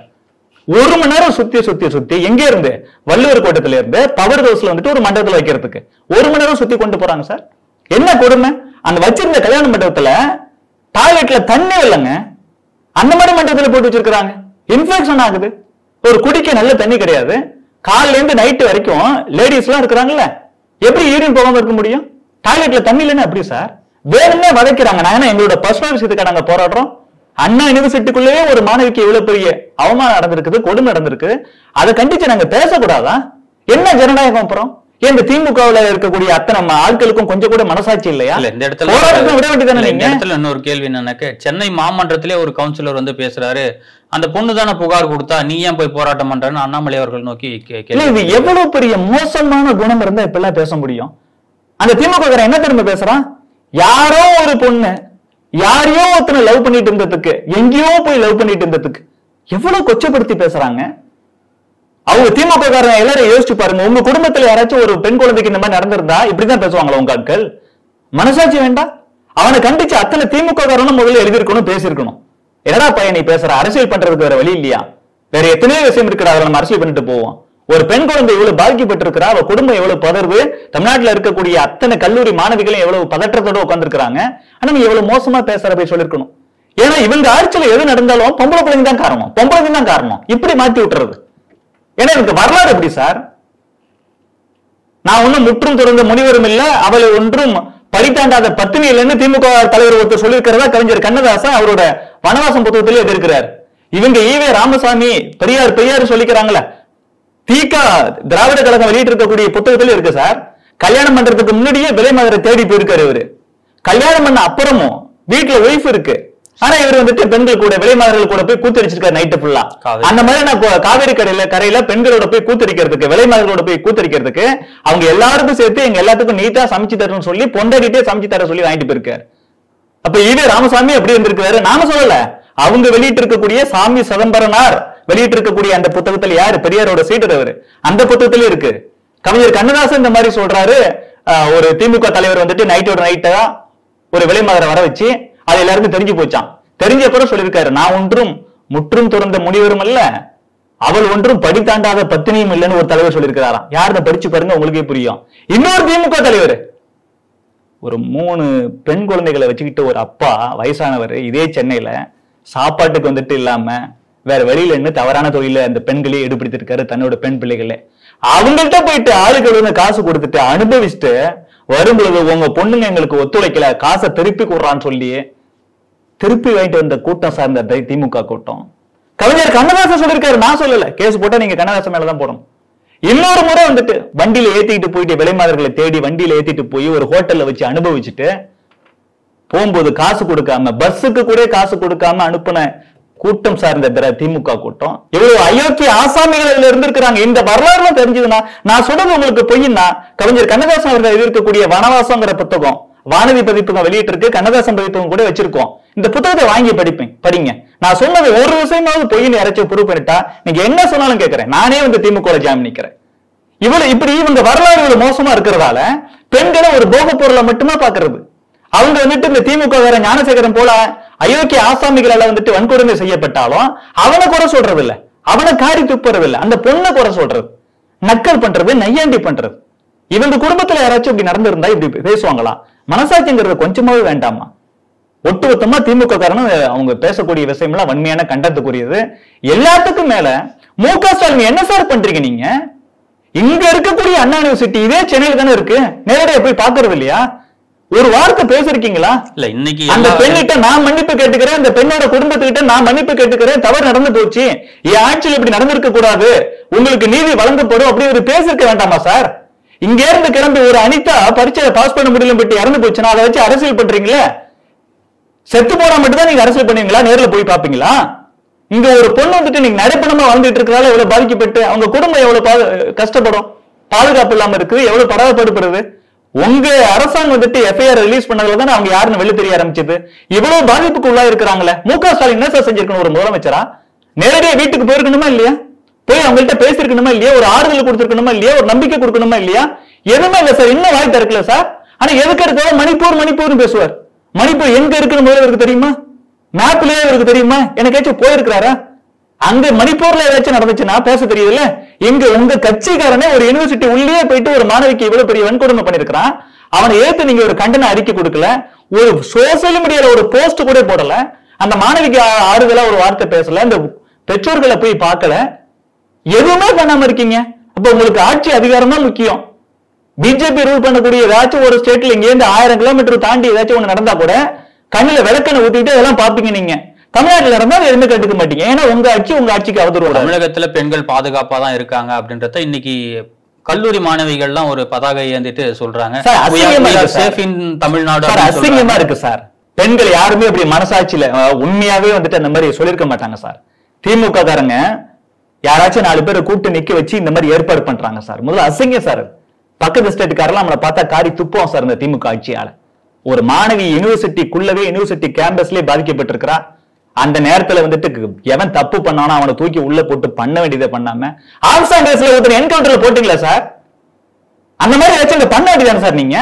1 மணி நேரம் சுத்தி எங்க இருந்து? வள்ளுவர் கோட்டத்துல இருந்து பவர் ஹவுஸ்ல வந்துட்டு ஒரு மண்டபத்துல வைக்கிறதுக்கு 1 மணி நேரம் சுத்தி கொண்டு போறாங்க சார். என்ன கொடுமை? அந்த வச்சிருந்த கல்யாண மண்டபத்துல டாய்லெட்ல தண்ணி இல்லைங்க, அந்த மாதிரி மண்டபத்துல போட்டு வச்சிருக்காங்க. இன்ஃபெக்ஷன் ஆகுது. ஒரு குடிக்க நல்ல தண்ணி கிடையாது. காலையில இருந்து நைட்டு வரைக்கும் லேடிஸ் எல்லாம் இருக்கிறாங்கல்ல, எப்படி யூரின் போகாம இருக்க முடியும்? டாய்லெட்ல தண்ணி இல்லைன்னா எப்படி சார்? வேணும்னே வதைக்கிறாங்க. நாங்க எங்களோட பர்சனல் விஷயத்துக்கு நாங்க போராடுறோம். அண்ணா யூனிவர்சிட்டிக்குள்ளேயே ஒரு மாணவிக்கு இவ்வளவு பெரிய அவமானம் நடந்திருக்குது, கொடுமை நடந்திருக்கு. அதை கண்டிச்சு நாங்க பேசக்கூடாதா? என்ன ஜனநாயகம் அப்புறம்? ஏன் இந்த திமுகவுல இருக்கக்கூடிய அத்தனை ஆட்களுக்கும் கொஞ்சம் கூட மனசாட்சி இல்லையா? இந்த இடத்துல விட வேண்டியதானே? இந்த இடத்துல இன்னொரு கேள்வி என்னன்னாக்க, சென்னை மாமன்றத்திலே ஒரு கவுன்சிலர் வந்து பேசுறாரு, அந்த பொண்ணு தானே புகார் கொடுத்தா, நீ ஏன் போய் போராட்டம் பண்றன்னு அண்ணாமலை அவர்கள் நோக்கி இது எவ்வளவு பெரிய மோசமான குணம் இருந்தா இப்ப எல்லாம் பேச முடியும்? அந்த திமுக என்ன திரும்ப பேசுறான்? யாரோ ஒரு பொண்ணு யாரையோ ஒருத்தனை லவ் பண்ணிட்டு இருந்ததுக்கு, எங்கேயோ போய் லவ் பண்ணிட்டு இருந்ததுக்கு எவ்வளவு கொச்சப்படுத்தி பேசுறாங்க. அவங்க திமுக காரங்க எல்லாரும் யோசிச்சு பாருங்க. உங்க குடும்பத்துல யாராச்சும் ஒரு பெண் குழந்தைக்கு இந்த மாதிரி நடந்திருந்தா இப்படிதான் பேசுவாங்களா உங்க ஆட்கள்? மனசாட்சி வேண்டாம்? அவனை கண்டிச்சு அத்தனை திமுக காரனும் முதல்ல எழுதியிருக்கணும், பேசியிருக்கணும். என்னடா பையன் நீ பேசுற, அரசியல் பண்றதுக்கு வேற வழி இல்லையா? வேற எத்தனையோ விஷயம் இருக்குடா, அதை நம்ம அரசியல் பண்ணிட்டு போவோம். ஒரு பெண் குழந்தை எவ்வளவு பாதிக்கப்பட்டிருக்கிறா, அவ குடும்பம் எவ்வளவு பதறுது, தமிழ்நாட்டில் இருக்கக்கூடிய அத்தனை கல்லூரி மாணவிகளும் எவ்வளவு பதற்றத்தோட உட்கார்ந்துருக்காங்க. ஆனா நீ எவ்வளவு மோசமா பேசுற போய் சொல்லிருக்கணும். ஏன்னா இவங்க ஆட்சியில எது நடந்தாலும் பொம்பளை பிள்ளைங்க தான் காரணம், பொம்பளைங்க தான் காரணம், இப்படி மாத்தி விட்டுறது. ஏன்னா எனக்கு வரலாறு எப்படி சார்? நான் ஒன்னும் முற்றும் துறந்த முனிவரும் இல்ல, அவளை ஒன்றும் படித்தாண்டாத பத்தினி இல்லைன்னு திமுக தலைவர் ஒருத்தர் சொல்லியிருக்கிறதா கவிஞர் கண்ணதாசன் அவரோட வனவாசம் புத்தகத்திலே எதிர்க்கிறார். இவங்க ஈவே ராமசாமி பெரியார் சொல்லிக்கிறாங்களே, தீகா திராவிட கழகம் வெளியிட்டு இருக்கக்கூடிய புத்தகத்திலே இருக்கு சார். கல்யாணம் பண்றதுக்கு முன்னாடியே விலை மகரை தேடி போயிருக்காரு இவரு. கல்யாணம் பண்ண அப்புறமும் வீட்டுல ஒய்ஃப் இருக்கு, ஆனா இவர் வந்துட்டு பெண்கள் கூட விலைமாதர்கள் கூட போய் கூத்தடிச்சிருக்காரு நைட்டு ஃபுல்லா. அந்த மாதிரி நான் காவேரி கரையில பெண்களோட போய் கூத்தடிக்கிறதுக்கு, விலைமாதர்களோட போய் கூத்தடிக்கிறதுக்கு அவங்க எல்லாருக்கும் சேர்த்து எங்க எல்லாத்துக்கும் நீட்டா சமைச்சு தரணும்னு சொல்லி பொண்டாடிட்டே சமைச்சு தர சொல்லி வாங்கிட்டு போயிருக்காரு. அப்ப ஈவே ராமசாமி அப்படி இருந்திருக்காரு. நாம சொல்லல, அவங்க வெளியிட்டு இருக்கக்கூடிய சாமி சிதம்பரனார் வெளியிட்டு இருக்கக்கூடிய அந்த புத்தகத்துல யாரு பெரியாரோட சீடர் அவரு, அந்த புத்தகத்திலே இருக்கு. கவிஞர் கண்ணதாசன் இந்த மாதிரி சொல்றாரு, ஒரு திமுக தலைவர் வந்துட்டு நைட்டோட நைட்டா ஒரு விலைமாதரை வர வச்சு அது எல்லாருக்கும் தெரிஞ்சு போச்சான். தெரிஞ்ச அப்புறம் சொல்லியிருக்காரு, நான் ஒன்றும் முற்றும் துறந்த முனிவரும் அல்ல, அவள் ஒன்றும் படித்தாண்டாத பத்தினியும் இல்லைன்னு ஒரு தலைவர் சொல்லியிருக்கிறாராம். யாருன்னு படிச்சு பாருங்க, உங்களுக்கே புரியும். இன்னொரு திமுக தலைவர் ஒரு 3 பெண் குழந்தைகளை வச்சுக்கிட்டு ஒரு அப்பா வயசானவர் இதே சென்னையில சாப்பாட்டுக்கு வந்துட்டு இல்லாம வேற வெளியில இருந்து தவறான தொழில அந்த பெண்களே ஈடுபடுத்திருக்காரு தன்னோட பெண் பிள்ளைகளே. அவங்கள்ட்ட போயிட்டு ஆளுக்கு காசு கொடுத்துட்டு அனுபவிச்சுட்டு வரும்பொழுது உங்க பொண்ணுங்க எங்களுக்கு ஒத்துழைக்கல, காசை திருப்பி கொடுறான்னு சொல்லி திருப்பி வாங்கிட்டு வந்த கூட்டம் சார்ந்த திமுக கூட்டம். கவிஞர் கண்ணதாசன் சொல்லியிருக்காரு, நான் சொல்லல. கேஸ் போட்டா நீங்க கண்ணதாசன் மேலதான் போடணும். இன்னொரு முறை வந்துட்டு வண்டியில ஏத்திட்டு போயிட்டு விலைமாதர்களை தேடி வண்டியில ஏத்திட்டு போய் ஒரு ஹோட்டல்ல வச்சு அனுபவிச்சுட்டு போகும்போது காசு கொடுக்காம, பஸ்ஸுக்கு கூட காசு கொடுக்காம அனுப்புன கூட்டம் சார்ந்த திமுக கூட்டம். எவ்வளவு அயோக்கிய ஆசாமிகள் இதுல இருந்திருக்கிறாங்க. இந்த வரலாறு தெரிஞ்சதுன்னா, நான் சொல்றது உங்களுக்கு பொய்னா, கவிஞர் கண்ணதாசன் அவர்கள் எழுதியிருக்கக்கூடிய வனவாசங்கிற புத்தகம் வானதி பதிப்பகம் வெளியிட்டு இருக்கு, கண்ணதாசன் பதிப்பகம் கூட வச்சிருக்கோம். இந்த புத்தகத்தை வாங்கி படிங்க. நான் சொன்னது ஒரு விஷயமாவது பொய்ன்னு யாராச்சும் ப்ரூவ் பண்ணிட்டா நீங்க என்ன சொன்னாலும் கேட்கிறேன். நானே வந்து திமுக ஜாமீன் நிக்கிறேன். இப்படி இவங்க வரலாறு மோசமா இருக்கிறதால பெண்களை ஒரு போக பொருளை மட்டுமே பாக்குறது. அவங்க வந்துட்டு இந்த திமுக ஞானசேகரன் போல அயோக்கிய ஆசாமிகளால வந்துட்டு வன்கொடுமை செய்யப்பட்டாலும் அவனை குறை சொல்றது இல்ல, அவனை காரி துப்புறது இல்ல, அந்த பொண்ணை குறை சொல்றது, நக்கல் பண்றது, நையாண்டி பண்றது. இவங்க குடும்பத்துல யாராச்சும் இப்படி நடந்திருந்தா இப்படி பேசுவாங்களா? மனசாட்சிங்கிறது கொஞ்சமாவே வேண்டாமா? ஒட்டுமொத்தமா திமுக காரணம் அவங்க பேசக்கூடிய விஷயம் எல்லாம் வன்மையான கண்டனத்துக்குரியது. எல்லாத்துக்கும் மேல மு.க. ஸ்டாலின் என்ன சார் பண்றீங்க நீங்க? இங்க இருக்கக்கூடிய அண்ணா யூனிவர்சிட்டி இதே சென்னையில தானே இருக்கு, நேரடியா போய் பாக்குறது இல்லையா? ஒரு வார்த்தை பேசிருக்கீங்களா? இல்ல இன்னைக்கு அந்த பெண்ணிட்ட நான் மன்னிப்பு கேட்டுக்கிறேன், அந்த பெண்ணோட குடும்பத்துக்கிட்ட நான் மன்னிப்பு கேட்டுக்கிறேன், தவறு நடந்து போச்சு, என் ஆட்சியில் இப்படி நடந்திருக்க கூடாது, உங்களுக்கு நீதி வழங்கப்படும் அப்படி ஒரு பேசிருக்க வேண்டாமா சார்? இங்க இருந்து கிளம்பி ஒரு அனிதா பரீட்சையை பாஸ் பண்ண முடியல பட்டு இறந்து போச்சுன்னா அதை வச்சு அரசியல் பண்றீங்களே? செத்து போனா மட்டும் தான் நீங்க அரசியல் பண்ணுவீங்களா? நேர்ல போய் பாப்பீங்களா? இங்க ஒரு பொண்ணு வந்துட்டு நீங்க நடைப்பணமா வாழ்ந்துட்டு இருக்கிறதால எவ்வளவு பாதிக்கப்பட்டு அவங்க குடும்பம் எவ்வளவு கஷ்டப்படும், பாதுகாப்பு இல்லாம இருக்குது, எவ்வளவு பராமரிப்படுறது. உங்க அரசாங்கம் வந்துட்டு எஃப்ஐஆர் ரிலீஸ் பண்ணதுல தானே அவங்க யாருன்னு வெளில தெரிய ஆரம்பிச்சது. இவ்வளவு பாதிப்புக்கு உள்ளா இருக்கிறாங்களே, மு.க. ஸ்டாலின் என்ன சார் செஞ்சிருக்கணும்? ஒரு முதலமைச்சரா நேரடியா வீட்டுக்கு போயிருக்கணுமா இல்லையா? போய் அவங்கள்ட்ட பேசிருக்கணுமா இல்லையா? ஒரு ஆறுதல் கொடுத்திருக்கணுமா இல்லையா? ஒரு நம்பிக்கை கொடுக்கணுமா இல்லையா? எதுவுமே இல்ல சார், இன்னும் வாய் திறக்கல சார். ஆனா எதுக்கு எடுத்தாலும் மணிப்பூர் பேசுவார். மணிப்பூர் எங்க இருக்குன்னு முதல்ல இவருக்கு தெரியுமா? மேப்லயே இவருக்கு தெரியுமா? எனக்காச்சும் போயிருக்கிறாரா? அங்க மணிப்பூர்ல ஏதாச்சும் நடந்துச்சுன்னா பேச தெரியுதுல்ல. எங்க உங்க கட்சிக்காரனே ஒரு யூனிவர்சிட்டி உள்ளே போயிட்டு ஒரு மாணவிக்கு இவ்வளவு பெரிய வன்கொடுமை பண்ணிருக்கிறான், அவனை ஏத்து நீங்க ஒரு கண்டன அறிக்கை கொடுக்கல, ஒரு சோசியல் மீடியால ஒரு போஸ்ட் கூட போடல, அந்த மாணவிக்கு ஆறுதலா ஒரு வார்த்தை பேசல, இந்த பெற்றோர்களை போய் பார்க்கல, எதுவுமே பண்ணாம இருக்கீங்க. அப்ப உங்களுக்கு ஆட்சி அதிகாரம் தான் முக்கியம். பிஜேபி ரூல் பண்ணக்கூடிய ஏதாச்சும் ஒரு ஸ்டேட்ல இங்க இருந்து 1000 கிலோமீட்டர் தாண்டி ஏதாச்சும் ஒண்ணு நடந்தா கூட கண்ணில விளக்கணை ஊத்திட்டு அதெல்லாம் பாப்பீங்க. நீங்க தமிழ்நாட்டில் நடந்தா எதுவுமே கண்டுக்க மாட்டீங்க. ஏன்னா உங்க ஆட்சிக்கு அவதூறு. தமிழகத்துல பெண்கள் பாதுகாப்பா தான் இருக்காங்க அப்படின்றத இன்னைக்கு கல்லூரி மாணவிகள்லாம் ஒரு பதாகை ஏந்திட்டு சொல்றாங்க. தமிழ்நாடு அசிங்கமா இருக்கு சார். பெண்கள் யாருமே அப்படி மனசாட்சியில உண்மையாவே வந்துட்டு அந்த மாதிரி சொல்லிருக்க மாட்டாங்க சார். திமுக காரங்க யாராச்சும் 4 பேரை கூப்பிட்டு நிக்க வச்சு இந்த மாதிரி ஏற்பாடு பண்றாங்க சார். முதல்ல அசிங்க சார். பக்கத்து ஸ்டேட்டுக்காரெல்லாம் நம்மளை பார்த்தா காரி துப்போம் சார். இந்த திமுக ஆட்சியால ஒரு மாணவி யூனிவர்சிட்டிக்குள்ளவே யூனிவர்சிட்டி கேம்பஸ்லயே பாதிக்கப்பட்டிருக்கிறா. அந்த நேரத்துல வந்துட்டு எவன் தப்பு பண்ணானோ அவனை தூக்கி உள்ள போட்டு பண்ண வேண்டியதை பண்ணாம ஆம்சாங் ரேஸ்ல ஒருத்தர் என்கவுண்டர்ல போட்டீங்களா சார்? அந்த மாதிரி ஏதாச்சும் பண்ண வேண்டியதானே சார்? நீங்க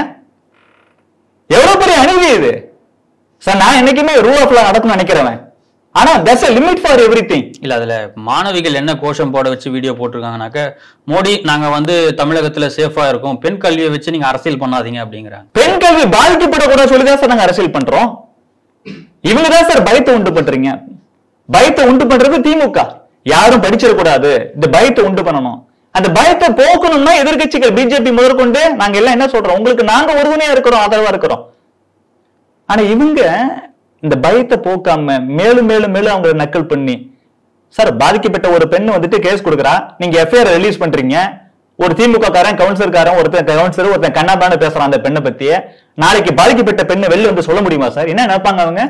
எவ்வளவு பெரிய அநீதி இது சார். நான் என்னைக்குமே ரூல் ஆஃப் லா நடக்கும்னு நினைக்கிறவன். ஆனா there's a limit for everything. இல்ல அதுல மாணவிகள் என்ன கோஷம் போட வச்சு வீடியோ போட்டிருக்காங்கனாக்க, மோடி நாங்க வந்து தமிழகத்துல சேஃபா இருக்கோம், பெண் கல்வியை வச்சு நீங்க அரசியல் பண்ணாதீங்க அப்படிங்கிறாங்க. பெண் கல்வி பாதிக்கப்படக்கூடாது சொல்லிதான் சார் நாங்க அரசியல் பண்றோம். இவங்க தான் சார் பயத்தை உண்டு பண்றீங்க. பயத்தை உண்டு பண்றது திமுக. யாரும் படிச்சிடக்கூடாது, இந்த பயத்தை உண்டு பண்ணணும். அந்த பயத்தை போக்கணும்னா எதிர்கட்சிகள் பிஜேபி முதற்கொண்டு நாங்க எல்லாம் என்ன சொல்றோம், உங்களுக்கு நாங்க உறுதுணையா இருக்கிறோம், ஆதரவா இருக்கிறோம். ஆனா இவங்க இந்த பயத்தை போக்காம மேலும் மேலும் மேலும் அவங்க நக்கல் பண்ணி, சார் பாதிக்கப்பட்ட ஒரு பெண் வந்துட்டு கேஸ் கொடுக்குறா, நீங்க எஃப்ஐஆர் ரிலீஸ் பண்றீங்க. ஒரு திமுக காரன் கவுன்சிலர்காரன் ஒருத்தன் கவுன்சிலர் ஒருத்தன் கண்ணாபான்னு பேசுறான் அந்த பெண்ணை பத்தியே. நாளைக்கு பாதிக்கப்பட்ட பெண்ணை வெளில வந்து சொல்ல முடியுமா சார்? என்ன நினைப்பாங்க அவங்க?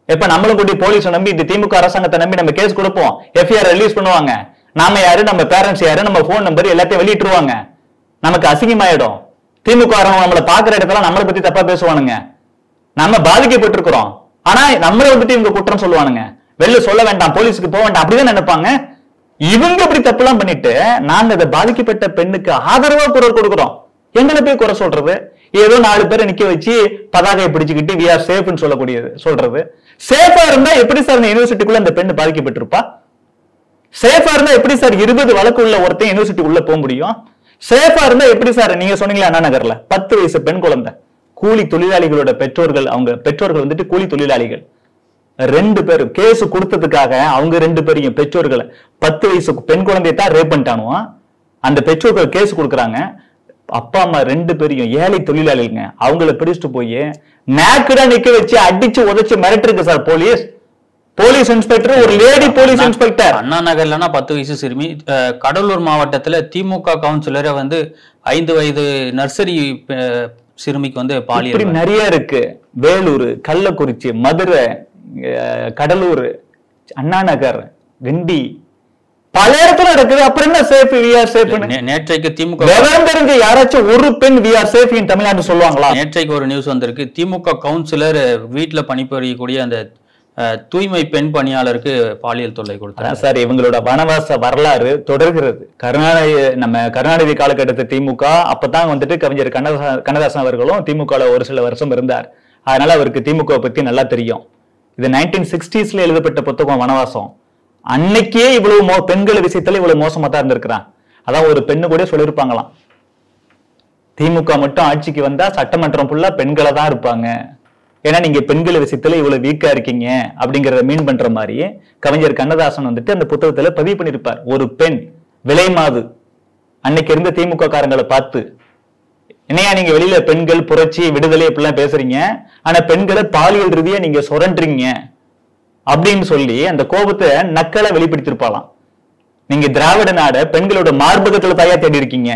எப்ப நம்மளும் கூட்டி போலீஸ் நம்பி இந்த திமுக அரசாங்கத்தை நம்பி நம்ம கேஸ் கொடுப்போம், எஃப்ஐஆர் ரிலீஸ் பண்ணுவாங்க. நாம யாரு, நம்ம பேரண்ட்ஸ் யாரு, நம்ம போன் நம்பர் எல்லாத்தையும் வெளியிட்டுருவாங்க. நமக்கு அசிங்கமாயிடும். திமுக நம்மளை பாக்குற இடத்துல நம்மளை பத்தி தப்பா பேசுவானுங்க. நம்ம பாதிக்கப்பட்டிருக்கிறோம், ஆனா நம்மளை வந்துட்டு இவங்க குற்றம் சொல்லுவானுங்க. வெளில சொல்ல வேண்டாம், போலீஸுக்கு போக வேண்டாம், அப்படிதான் நினைப்பாங்க. இவங்க இப்படி தப்புலாம் பண்ணிட்டு நாங்க இந்த பாதிக்கப்பட்ட பெண்ணுக்கு ஆதரவா குரல் கொடுக்கிறோம். எங்களை போய் குறை சொல்றது, ஏதோ 4 பேரை நிக்க வச்சு பதாகையை பிடிச்சுக்கிட்டு we are safe ன்னு சொல்லக்கூடியது சொல்றது. சேஃபா இருந்தா எப்படி சார் இந்த யூனிவர்சிட்டிக்குள்ள அந்த பெண் பாதிக்கப்பட்டிருப்பா? சேஃபா இருந்தா எப்படி சார் 20 வழக்கு உள்ள ஒருத்தன் யூனிவர்சிட்டி உள்ள போக முடியும்? சேஃபா இருந்தா எப்படி சார்? நீங்க சொன்னீங்களா அண்ணா நகர்ல 10 வயசு பெண் குழந்தை, கூலி தொழிலாளிகளோட பெற்றோர்கள், அவங்க பெற்றோர்கள் வந்துட்டு கூலி தொழிலாளிகள் 2 பேர் கேஸ் கொடுத்ததுக்காக அவங்க 2 பேரையும் பெற்றோர்களை 10 வயசு பெண் குழந்தையை தான் ரேப் பண்ணிட்டானுவா. அந்த பெற்றோர்கள் கேஸ் கொடுக்குறாங்க. அப்பா அம்மா 2 பேரையும் ஏழை தொழிலாளிங்க, அவங்கள பிடிச்சிட்டு போய் நேக்கடா நிக்க வச்சு அடிச்சு உதைச்சு மிரட்டிருக்கு சார் போலீஸ். போலீஸ் இன்ஸ்பெக்டர், ஒரு லேடி போலீஸ் இன்ஸ்பெக்டர். அண்ணா நகர்லனா 10 வயசு சிறுமி. கடலூர் மாவட்டத்துல திமுக கவுன்சிலரை வந்து 5 வயது நர்சரி சிறுமிக்கு வந்து பாலியல் நிறைய இருக்கு. வேலூர், கள்ளக்குறிச்சி, மதுரை, கடலூர், அண்ணா நகர், கிண்டி, பல இடத்துல நடக்குது. அப்புறம் என்ன சேஃப், we are safe? நேற்றைக்கு திமுக தெரிஞ்ச யாராச்சும் ஒரு பெண் we are safe in Tamil Nadu சொல்லுவாங்களா? நேற்றைக்கு ஒரு நியூஸ் வந்திருக்கு. திமுக கவுன்சிலர் வீட்டுல பணிபுரியக்கூடிய அந்த தூய்மை பெண் பணியாளருக்கு பாலியல் தொல்லை கொடுத்தாங்க சார். இவங்களோட வனவாச வரலாறு தொடர்கிறது. நம்ம கருணாநிதி காலகட்டத்து திமுக அப்பதான் வந்துட்டு கவிஞர் கண்ணதாசன் அவர்களும் திமுக ஒரு சில வருஷம் இருந்தார். அதனால அவருக்கு திமுக பத்தி நல்லா தெரியும். இது 1960s எழுதப்பட்ட புத்தகம் வனவாசம். அன்னைக்கே இவ்வளவு பெண்கள் விஷயத்துல இவ்வளவு மோசமா தான் இருந்திருக்கிறான். அதான் ஒரு பெண்ணு கூட சொல்லியிருப்பாங்களாம், திமுக மட்டும் ஆட்சிக்கு வந்தா சட்டமன்றம் ஃபுல்லா பெண்களை தான் இருப்பாங்க, ஏன்னா நீங்க பெண்கள் விஷயத்துல இவ்வளவு வீக்கா இருக்கீங்க அப்படிங்கறத மீன் பண்ற மாதிரி கவிஞர் கண்ணதாசன் வந்துட்டு அந்த புத்தகத்துல பதிவு பண்ணிருப்பார். ஒரு பெண் விலைமாது அன்னைக்கு இருந்த திமுக காரங்களை பார்த்து, என்னையா நீங்க வெளியில பெண்கள் புரட்சி விடுதலை இப்படிலாம் பேசுறீங்க, ஆனா பெண்களை பாலியல் ரீதியா நீங்க சுரண்டுறீங்க அப்படின்னு சொல்லி அந்த கோபத்தை நக்கலா வெளிப்படுத்திருப்பாளாம். நீங்க திராவிட நாட பெண்களோட மார்பகத்துல தாயா தேடி இருக்கீங்க,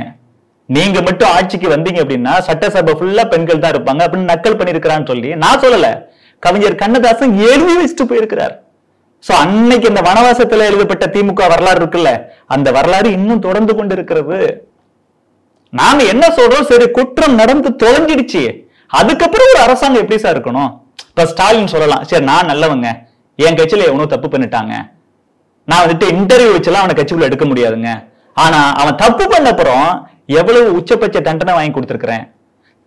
நீங்க மட்டும் ஆட்சிக்கு வந்தீங்க அப்படின்னா சட்டசபை ஃபுல்லா பெண்கள் தான் இருப்பாங்க அப்படின்னு நக்கல் பண்ணிருக்கிறான்னு சொல்லி நான் சொல்லல, கவிஞர் கண்ணதாசன் எழுதி வச்சுட்டு போயிருக்கிறார். சோ அன்னைக்கு இந்த வனவாசத்துல எழுதப்பட்ட திமுக வரலாறு இருக்குல்ல, அந்த வரலாறு இன்னும் தொடர்ந்து கொண்டு இருக்கிறது. நாம என்ன சொல்றோம், சரி குற்றம் நடந்து தொலைஞ்சிடுச்சு, அதுக்கப்புறம் ஒரு அரசாங்கம் எப்படி சார் இருக்கணும்? இப்ப ஸ்டாலின் சொல்லலாம், சரி நான் நல்லவங்க, என் கட்சியில எவனோ தப்பு பண்ணிட்டாங்க, நான் வந்துட்டு இன்டர்வியூ வச்செல்லாம் அவனை கட்சிக்குள்ள எடுக்க முடியாதுங்க, ஆனா அவன் தப்பு பண்ண அப்புறம் எவ்வளவு உச்சபட்ச தண்டனை வாங்கி கொடுத்திருக்கிறேன்,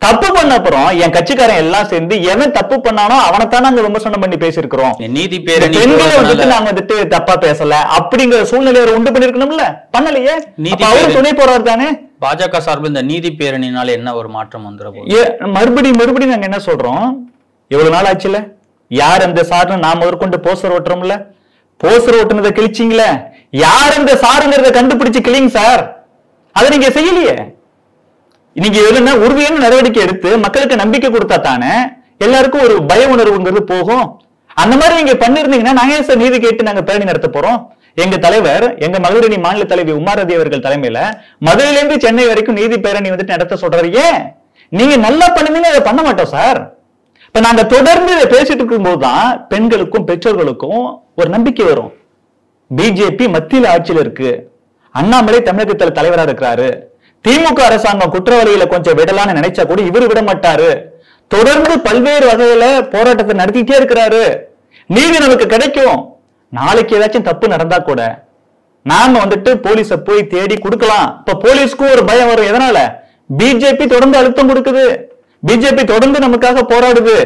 தப்பு பண்ண அப்புறம் என் கட்சிக்காரன் எல்லாம் சேர்ந்து எவன் தப்பு பண்ணானோ அவனைத்தான் நாங்க விமர்சனம் பண்ணி பேசியிருக்கிறோம், நீதி பேரணி பெண்களை வந்துட்டு நாங்க வந்துட்டு தப்பா பேசல அப்படிங்கிற சூழ்நிலையை உண்டு பண்ணிருக்கணும்ல, பண்ணலையே. அவரும் துணை போறாரு தானே. பாஜக சார்பில் இந்த நீதி பேரணினால என்ன ஒரு மாற்றம் வந்துட மறுபடியும் நாங்க என்ன சொல்றோம், எவ்வளவு நாள் ஆச்சுல, யார் அந்த சார்னு நாம முதற்கொண்டு போஸ்டர் ஓட்டுறோம்ல, போஸ்டர் ஓட்டுனதை கிழிச்சிங்களே, யார் அந்த சாருங்கிறத கண்டுபிடிச்சு கிளிங்க சார், அதை நீங்க செய்யலையே. நீங்க எதுனா உறுதியான நடவடிக்கை எடுத்து மக்களுக்கு நம்பிக்கை கொடுத்தா தானே எல்லாருக்கும் ஒரு பய உணர்வுங்கிறது போகும். அந்த மாதிரி நீங்க பண்ணிருந்தீங்கன்னா நாங்க சார் நீதி கேட்டு நாங்க பேரணி நடத்த போறோம். எங்க தலைவர், எங்க மகளிரணி மாநில தலைவி உமாரதி அவர்கள் தலைமையில மதுரையில இருந்து சென்னை வரைக்கும் நீதி பேரணி வந்துட்டு நடத்த சொல்றாரு. ஏன் நீங்க நல்லா பண்ணுவீங்க, அதை பண்ண மாட்டோம் சார். இப்ப நாங்க தொடர்ந்து இதை பேசிட்டு இருக்கும் போதுதான் பெண்களுக்கும் பெற்றோர்களுக்கும் ஒரு நம்பிக்கை வரும். பிஜேபி மத்தியில் ஆட்சியில் இருக்கு, அண்ணாமலை தமிழகத்தில் தலைவரா இருக்கிறாரு, திமுக அரசாங்கம் குற்றவாளிகளை கொஞ்சம் விடலான்னு நினைச்சா கூட இவரு விட மாட்டாரு, தொடர்ந்து பல்வேறு வகையில போராட்டத்தை நடத்திட்டே இருக்கிறாரு, நீதி நமக்கு கிடைக்கும். நாளைக்கு ஏதாச்சும் தப்பு நடந்தா கூட நாம வந்துட்டு போலீஸ போய் தேடி கொடுக்கலாம். இப்ப போலீஸ்க்கு ஒரு பயம் வரும். எதனால? பிஜேபி தொடர்ந்து அழுத்தம் கொடுக்குது. பிஜேபி தொடர்ந்து நமக்காக போராடுது,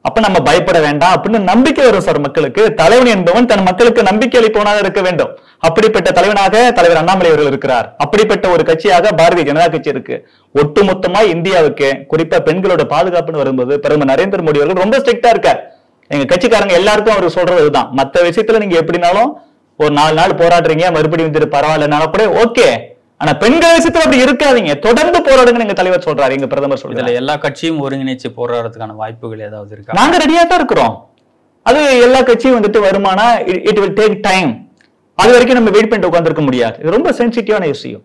அப்ப நம்ம பயப்பட வேண்டாம் அப்படின்னு நம்பிக்கை வரும் சார் மக்களுக்கு. தலைவன் என்பவன் தன் மக்களுக்கு நம்பிக்கை அளிப்பவனாக இருக்க வேண்டும். அப்படிப்பட்ட தலைவனாக தலைவர் அண்ணாமலை அவர்கள் இருக்கிறார். அப்படிப்பட்ட ஒரு கட்சியாக பாரதிய ஜனதா கட்சி இருக்கு. ஒட்டுமொத்தமா இந்தியாவுக்கு குறிப்பா பெண்களோட பாதுகாப்புன்னு வரும்போது பிரதமர் நரேந்திர மோடி அவர்கள் ரொம்ப ஸ்ட்ரிக்டா இருக்கார். எங்க கட்சிக்காரங்க எல்லாருக்கும் அவர் சொல்றது இதுதான். மத்த விஷயத்துல நீங்க எப்படினாலும் ஒரு 4 நாள் போராடுறீங்க, மறுபடியும் வந்துட்டு பரவாயில்லனாலும் கூட ஓகே, ஆனா பெண்கள் விஷயத்துல அப்படி இருக்காதீங்க, தொடர்ந்து போராடுங்க எங்க தலைவர் சொல்றாரு, எங்க பிரதமர் சொல்றாரு. இதுல எல்லா கட்சியும் ஒருங்கிணைச்சு போராடுறதுக்கான வாய்ப்புகள் ஏதாவது இருக்கா? நாங்க ரெடியா தான் இருக்கிறோம். அது எல்லா கட்சியும் வந்துட்டு வருமானா இட் வில் டேக் டைம். அது வரைக்கும் நம்ம வெயிட் பண்ணிட்டு உட்கார்ந்திருக்க முடியாது. இது ரொம்ப சென்சிட்டிவான விஷயம்.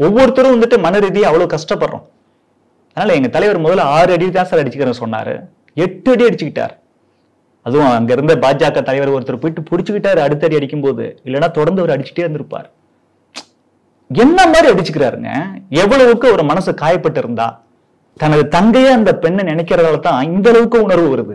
ஒவ்வொருத்தரும் வந்துட்டு மன ரீதியா அவ்வளவு கஷ்டப்படுறோம். அதனால எங்க தலைவர் முதல்ல 6 அடி தான் சார் அடிச்சுக்கிறேன்னு சொன்னாரு, 8 அடி அடிச்சுக்கிட்டார். அதுவும் அங்க இருந்த பாஜக தலைவர் ஒருத்தர் போயிட்டு புடிச்சுக்கிட்டாரு அடுத்த அடி அடிக்கும் போது, இல்லைன்னா தொடர்ந்து அவர் அடிச்சுட்டே இருந்திருப்பார். என்ன மாதிரி அடிச்சுக்கிறாருங்க. எவ்வளவுக்கு ஒரு மனசு காயப்பட்டு இருந்தா தனது தங்கையே அந்த பெண்ணை நினைக்கிறதால தான் இந்த அளவுக்கு உணர்வு வருது.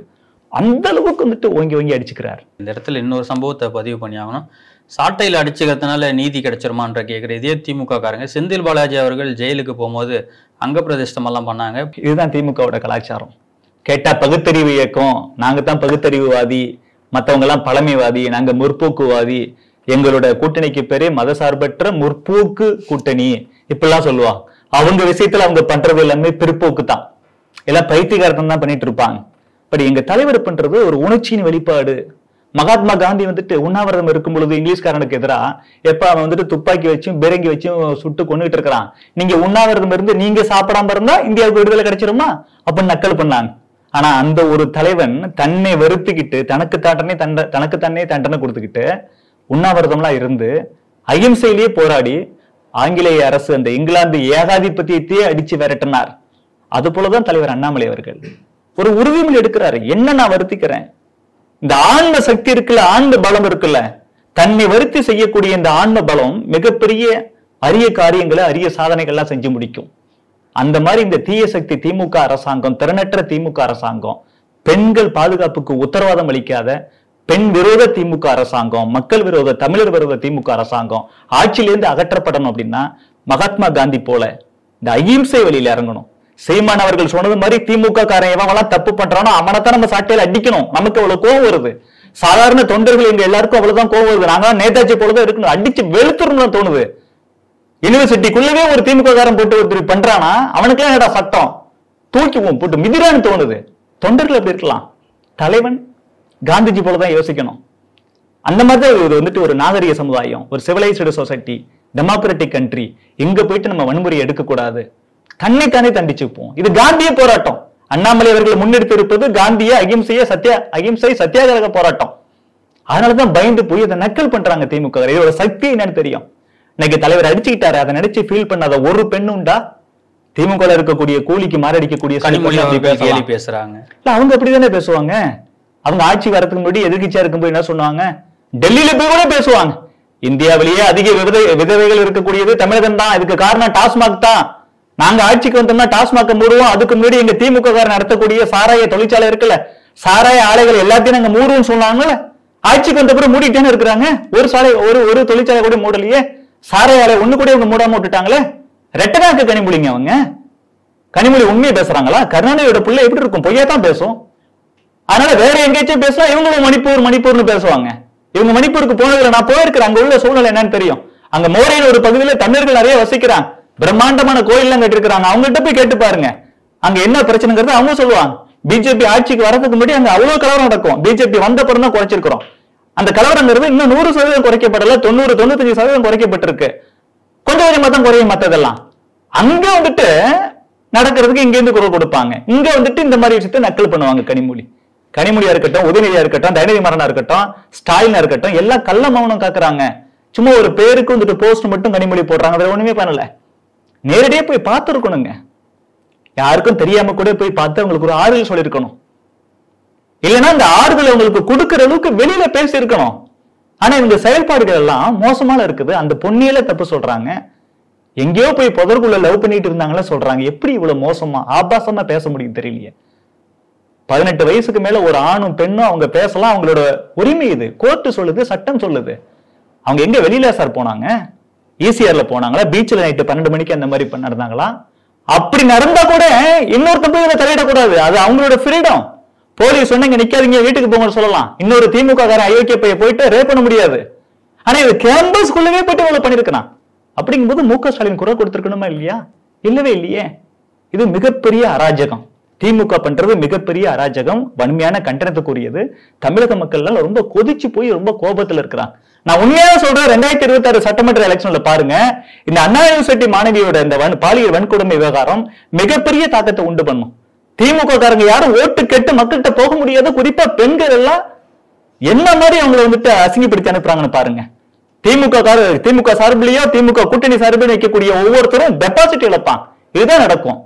அந்த அளவுக்கு வந்துட்டு ஓங்கி ஓங்கி அடிச்சுக்கிறார். இந்த இடத்துல இன்னொரு சம்பவத்தை பதிவு பண்ணி ஆகணும். சாட்டையில் அடிச்சுக்கிறதுனால நீதி கிடைச்சிருமான்ற கேட்குற இதே திமுக காரங்க செந்தில் பாலாஜி அவர்கள் ஜெயிலுக்கு போகும்போது அங்க பிரதிஷ்டம் எல்லாம் பண்ணாங்க. இதுதான் திமுகவோட கலாச்சாரம். கேட்டா பகுத்தறிவு இயக்கம், நாங்க தான் பகுத்தறிவுவாதி, மத்தவங்க எல்லாம் பழமைவாதி, நாங்க முற்போக்குவாதி, எங்களோட கூட்டணிக்கு பேரே மதசார்பற்ற முற்போக்கு கூட்டணி இப்படிலாம் சொல்லுவாங்க. அவங்க விஷயத்துல அவங்க பண்றது எல்லாமே பிற்போக்கு தான், எல்லாம் பைத்தியகாரத்தம் தான் பண்ணிட்டு இருப்பாங்க. பட் எங்க தலைவர் பண்றது ஒரு உணர்ச்சியின் வெளிப்பாடு. மகாத்மா காந்தி வந்துட்டு உண்ணாவிரதம் இருக்கும் பொழுது இங்கிலீஷ்காரனுக்கு எதிராக எப்ப அவன் வந்துட்டு துப்பாக்கி வச்சும் பீரங்கி வச்சும் சுட்டு கொண்டுகிட்டு இருக்கிறான், நீங்க உண்ணாவிரதம் இருந்து நீங்க சாப்பிடாம இருந்தா இந்தியாவுக்கு விடுதலை கிடைச்சிருமா அப்படின்னு நக்கல் பண்ணாங்க. ஆனா அந்த ஒரு தலைவன் தன்னை வருத்திக்கிட்டு தனக்கு தன்னே தண்டனை கொடுத்துக்கிட்டு உண்ணாவிரதம்லாம் இருந்து அகிம்சையிலேயே போராடி ஆங்கிலேய அரசு அந்த இங்கிலாந்து ஏகாதிபத்தியத்தையே அடிச்சு விரட்டினார். அது போலதான் தலைவர் அண்ணாமலை அவர்கள் ஒரு உறுதிமொழி எடுக்கிறாரு. என்ன நான் வருத்திக்கிறேன், இந்த ஆன்ம சக்தி இருக்குல்ல, ஆன்ம பலம் இருக்குல்ல, தன்னை வருத்தி செய்யக்கூடிய இந்த ஆன்ம பலம் மிகப்பெரிய அரிய காரியங்களை அரிய சாதனைகள்லாம் செஞ்சு முடிக்கும். அந்த மாதிரி இந்த தீய சக்தி திமுக அரசாங்கம், திறனற்ற திமுக அரசாங்கம், பெண்கள் பாதுகாப்புக்கு உத்தரவாதம் அளிக்காத பெண் விரோத திமுக அரசாங்கம், மக்கள் விரோத தமிழர் விரோத திமுக அரசாங்கம் ஆட்சியிலிருந்து அகற்றப்படணும் அப்படின்னா மகாத்மா காந்தி போல இந்த அகிம்சை வழியில இறங்கணும். சீமான் அவர்கள் சொன்னது மாதிரி திமுக காரன் எவன் தப்பு பண்றானோ அவனைத்தான் நம்ம சாட்டையில அடிக்கணும். நமக்கு அவ்வளவு கோவம் வருது. சாதாரண தொண்டர்கள் எங்க எல்லாருக்கும் அவ்வளவுதான் கோவம் வருது. நாங்க நேதாஜி போலதான் இருக்கணும், அடிச்சு வெளுத்துறோம்னு தோணுது. யூனிவர்சிட்டிக்குள்ளவே ஒரு திமுக காரன் போட்டு ஒருத்தர் பண்றானா அவனுக்கு என்னடா சட்டம், தூக்கிவோம் போட்டு மிதிரான்னு தோணுது. தொண்டர்கள் அப்படி இருக்கலாம், தலைவன் காந்திஜி போலதான் யோசிக்கணும். அந்த மாதிரி இது வந்துட்டு ஒரு நாகரிக சமுதாயம், ஒரு சிவிலைஸ்டு சொசைட்டி, டெமோக்ராட்டிக் கண்ட்ரி, எங்க போயிட்டு நம்ம வன்முறையை எடுக்கக்கூடாது, தன்னைத்தானே தண்டிச்சுப்போம். இது காந்திய போராட்டம். அண்ணாமலை அவர்கள் முன்னெடுத்து இருப்பது காந்திய அகிம்சை சத்தியாகிரக போராட்டம். அதனாலதான் பயந்து போய் அதை நக்கல் பண்றாங்க திமுக. இதோட சக்தி என்னன்னு தெரியும். இன்னைக்கு தலைவர் அடிச்சுக்கிட்டாரு, அதை நினைச்சு ஃபீல் பண்ணாத ஒரு பெண்ணுண்டா? திமுக இருக்கக்கூடிய கூலிக்கு மாரடிக்கக்கூடிய பேசுறாங்க. அவங்க அப்படிதானே பேசுவாங்க. அவங்க ஆட்சி வரதுக்கு முன்னாடி எதிர்கட்சியா இருக்கும்போது என்ன சொன்னாங்க, டெல்லியில போய் கூட பேசுவாங்க, இந்தியாவிலேயே அதிக விதவைகள் இருக்கக்கூடியது தமிழகம் தான், இதுக்கு காரணம் டாஸ்மாக் தான், நாங்க ஆட்சிக்கு வந்தோம்னா டாஸ்மாக் மூடுவோம், அதுக்கு முன்னாடி எங்க திமுக காரன் நடத்தக்கூடிய சாராய தொழிற்சாலை இருக்குல்ல, சாராய ஆலைகள் எல்லாத்தையும் நாங்க மூடுவோம்னு சொன்னாங்கல்ல, ஆட்சிக்கு வந்த பிறகு மூடிட்டானே இருக்கிறாங்க. ஒரு தொழிற்சாலை கூட மூடலையே, சாராய ஆலை ஒண்ணு கூட இவங்க மூடாம விட்டுட்டாங்களே. ரெட்டனாக்கு கனிமொழிங்க, அவங்க கனிமொழி உண்மையை பேசுறாங்களா? கருணாநிதியோட பிள்ளை எப்படி இருக்கும், பொய்யா தான் பேசும். அதனால வேற எங்கேயாச்சும் பேசலாம், இவங்களும் மணிப்பூர்னு பேசுவாங்க. இவங்க மணிப்பூருக்கு போனதுல நான் போயிருக்கிறேன், அங்க உள்ள சூழ்நிலை என்னன்னு தெரியும். அங்க மோரையில் ஒரு பகுதியில தமிழர்கள் நிறைய வசிக்கிறாங்க, பிரம்மாண்டமான கோயில் எல்லாம் கட்டிருக்கிறாங்க. அவங்ககிட்ட போய் கேட்டு பாருங்க, அங்க என்ன பிரச்சனைங்கிறது அவங்க சொல்லுவாங்க. பிஜேபி ஆட்சிக்கு வரதுக்கு முன்னாடி அங்க அவ்வளவு கலவரம் நடக்கும், பிஜேபி வந்த பிறகு தான் குறைச்சிருக்கிறோம். அந்த கலவரங்கிறது இன்னும் 100% குறைக்கப்படல, 90-95% குறைக்கப்பட்டிருக்கு. கொஞ்சம் கொஞ்சமா தான் குறையும். மத்ததெல்லாம் அங்க வந்துட்டு நடக்கிறதுக்கு இங்க இருந்து குரல் கொடுப்பாங்க, இங்க வந்துட்டு இந்த மாதிரி விஷயத்தை நக்கல் பண்ணுவாங்க. கனிமொழியா இருக்கட்டும், உதயநிதியா இருக்கட்டும், தயநிதி மாறனா இருக்கட்டும், ஸ்டாலினா இருக்கட்டும், எல்லாம் கள்ள மௌனம் காக்குறாங்க. சும்மா ஒரு பேருக்கு வந்துட்டு போஸ்ட் மட்டும் கனிமொழி போடுறாங்க, வேற ஒண்ணுமே பண்ணல. நேரடியா போய் பார்த்து இருக்கணுங்க, யாருக்கும் தெரியாம கூட போய் பார்த்து அவங்களுக்கு ஒரு ஆறுதல் சொல்லிருக்கணும். இல்லைன்னா இந்த ஆறுதல் அவங்களுக்கு கொடுக்கிற அளவுக்கு வெளியில பேசி இருக்கணும். ஆனா இவங்க செயல்பாடுகள் எல்லாம் மோசமான இருக்குது. அந்த பொன்னியில தப்பு சொல்றாங்க, எங்கேயோ போய் புதற்குள்ள லவ் பண்ணிட்டு இருந்தாங்களா சொல்றாங்க. எப்படி இவ்வளவு மோசமா ஆபாசமா பேச முடியும் தெரியலையே. 18 வயசுக்கு மேல ஒரு ஆணும் பெண்ணும் அவங்க பேசலாம், அவங்களோட உரிமை இது. கோர்ட்டு சொல்லுது, சட்டம் சொல்லுது. அவங்க எங்க வெளியில சார் போனாங்க? ஈசிஆர்ல போனாங்களா? பீச்ல நைட்டு 12 மணிக்கு அந்த மாதிரி நடந்தாங்களா? அப்படி நடந்தா கூட இன்னொருத்த போய் இதை தலையிடக்கூடாது. அது அவங்களோட ஃப்ரீடம். போலீஸ் சொன்னீங்க நிக்காதீங்க வீட்டுக்கு போங்க சொல்லலாம். இன்னொரு திமுக காரன் அயோக்கிய பைய போயிட்டு ரேப் பண்ண முடியாது. ஆனா இது கேம்பஸ்குள்ளவே போயிட்டு இவ்வளவு பண்ணிருக்கான். அப்படிங்கும்போது மு.க. ஸ்டாலின் குரல் கொடுத்திருக்கணுமா இல்லையா? இல்லவே இல்லையே. இது மிகப்பெரிய அராஜகம். திமுக பண்றது மிகப்பெரிய அராஜகம், வன்மையான கண்டனத்துக்குரியது. தமிழக மக்கள் ரொம்ப கொதிச்சு போய் ரொம்ப கோபத்துல இருக்கிறாங்க. நான் உண்மையாக சொல்றேன், 2026 சட்டமன்ற எலெக்ஷன்ல பாருங்க, இந்த அண்ணா யூனிவர்சிட்டி மாணவியோட இந்த பாலியல் வன்கொடுமை விவகாரம் மிகப்பெரிய தாக்கத்தை உண்டு பண்ணும். திமுக காரங்க யாரும் ஓட்டு கேட்டு மக்கள்கிட்ட போக முடியாது. குறிப்பா பெண்கள் எல்லாம் என்ன மாதிரி அவங்களை வந்துட்டு அசிங்கப்படுத்தி அனுப்புறாங்கன்னு பாருங்க. திமுக சார்பிலேயோ திமுக கூட்டணி சார்பில் வைக்கக்கூடிய ஒவ்வொருத்தரும் டெபாசிட் இழப்பான். இதுதான் நடக்கும்.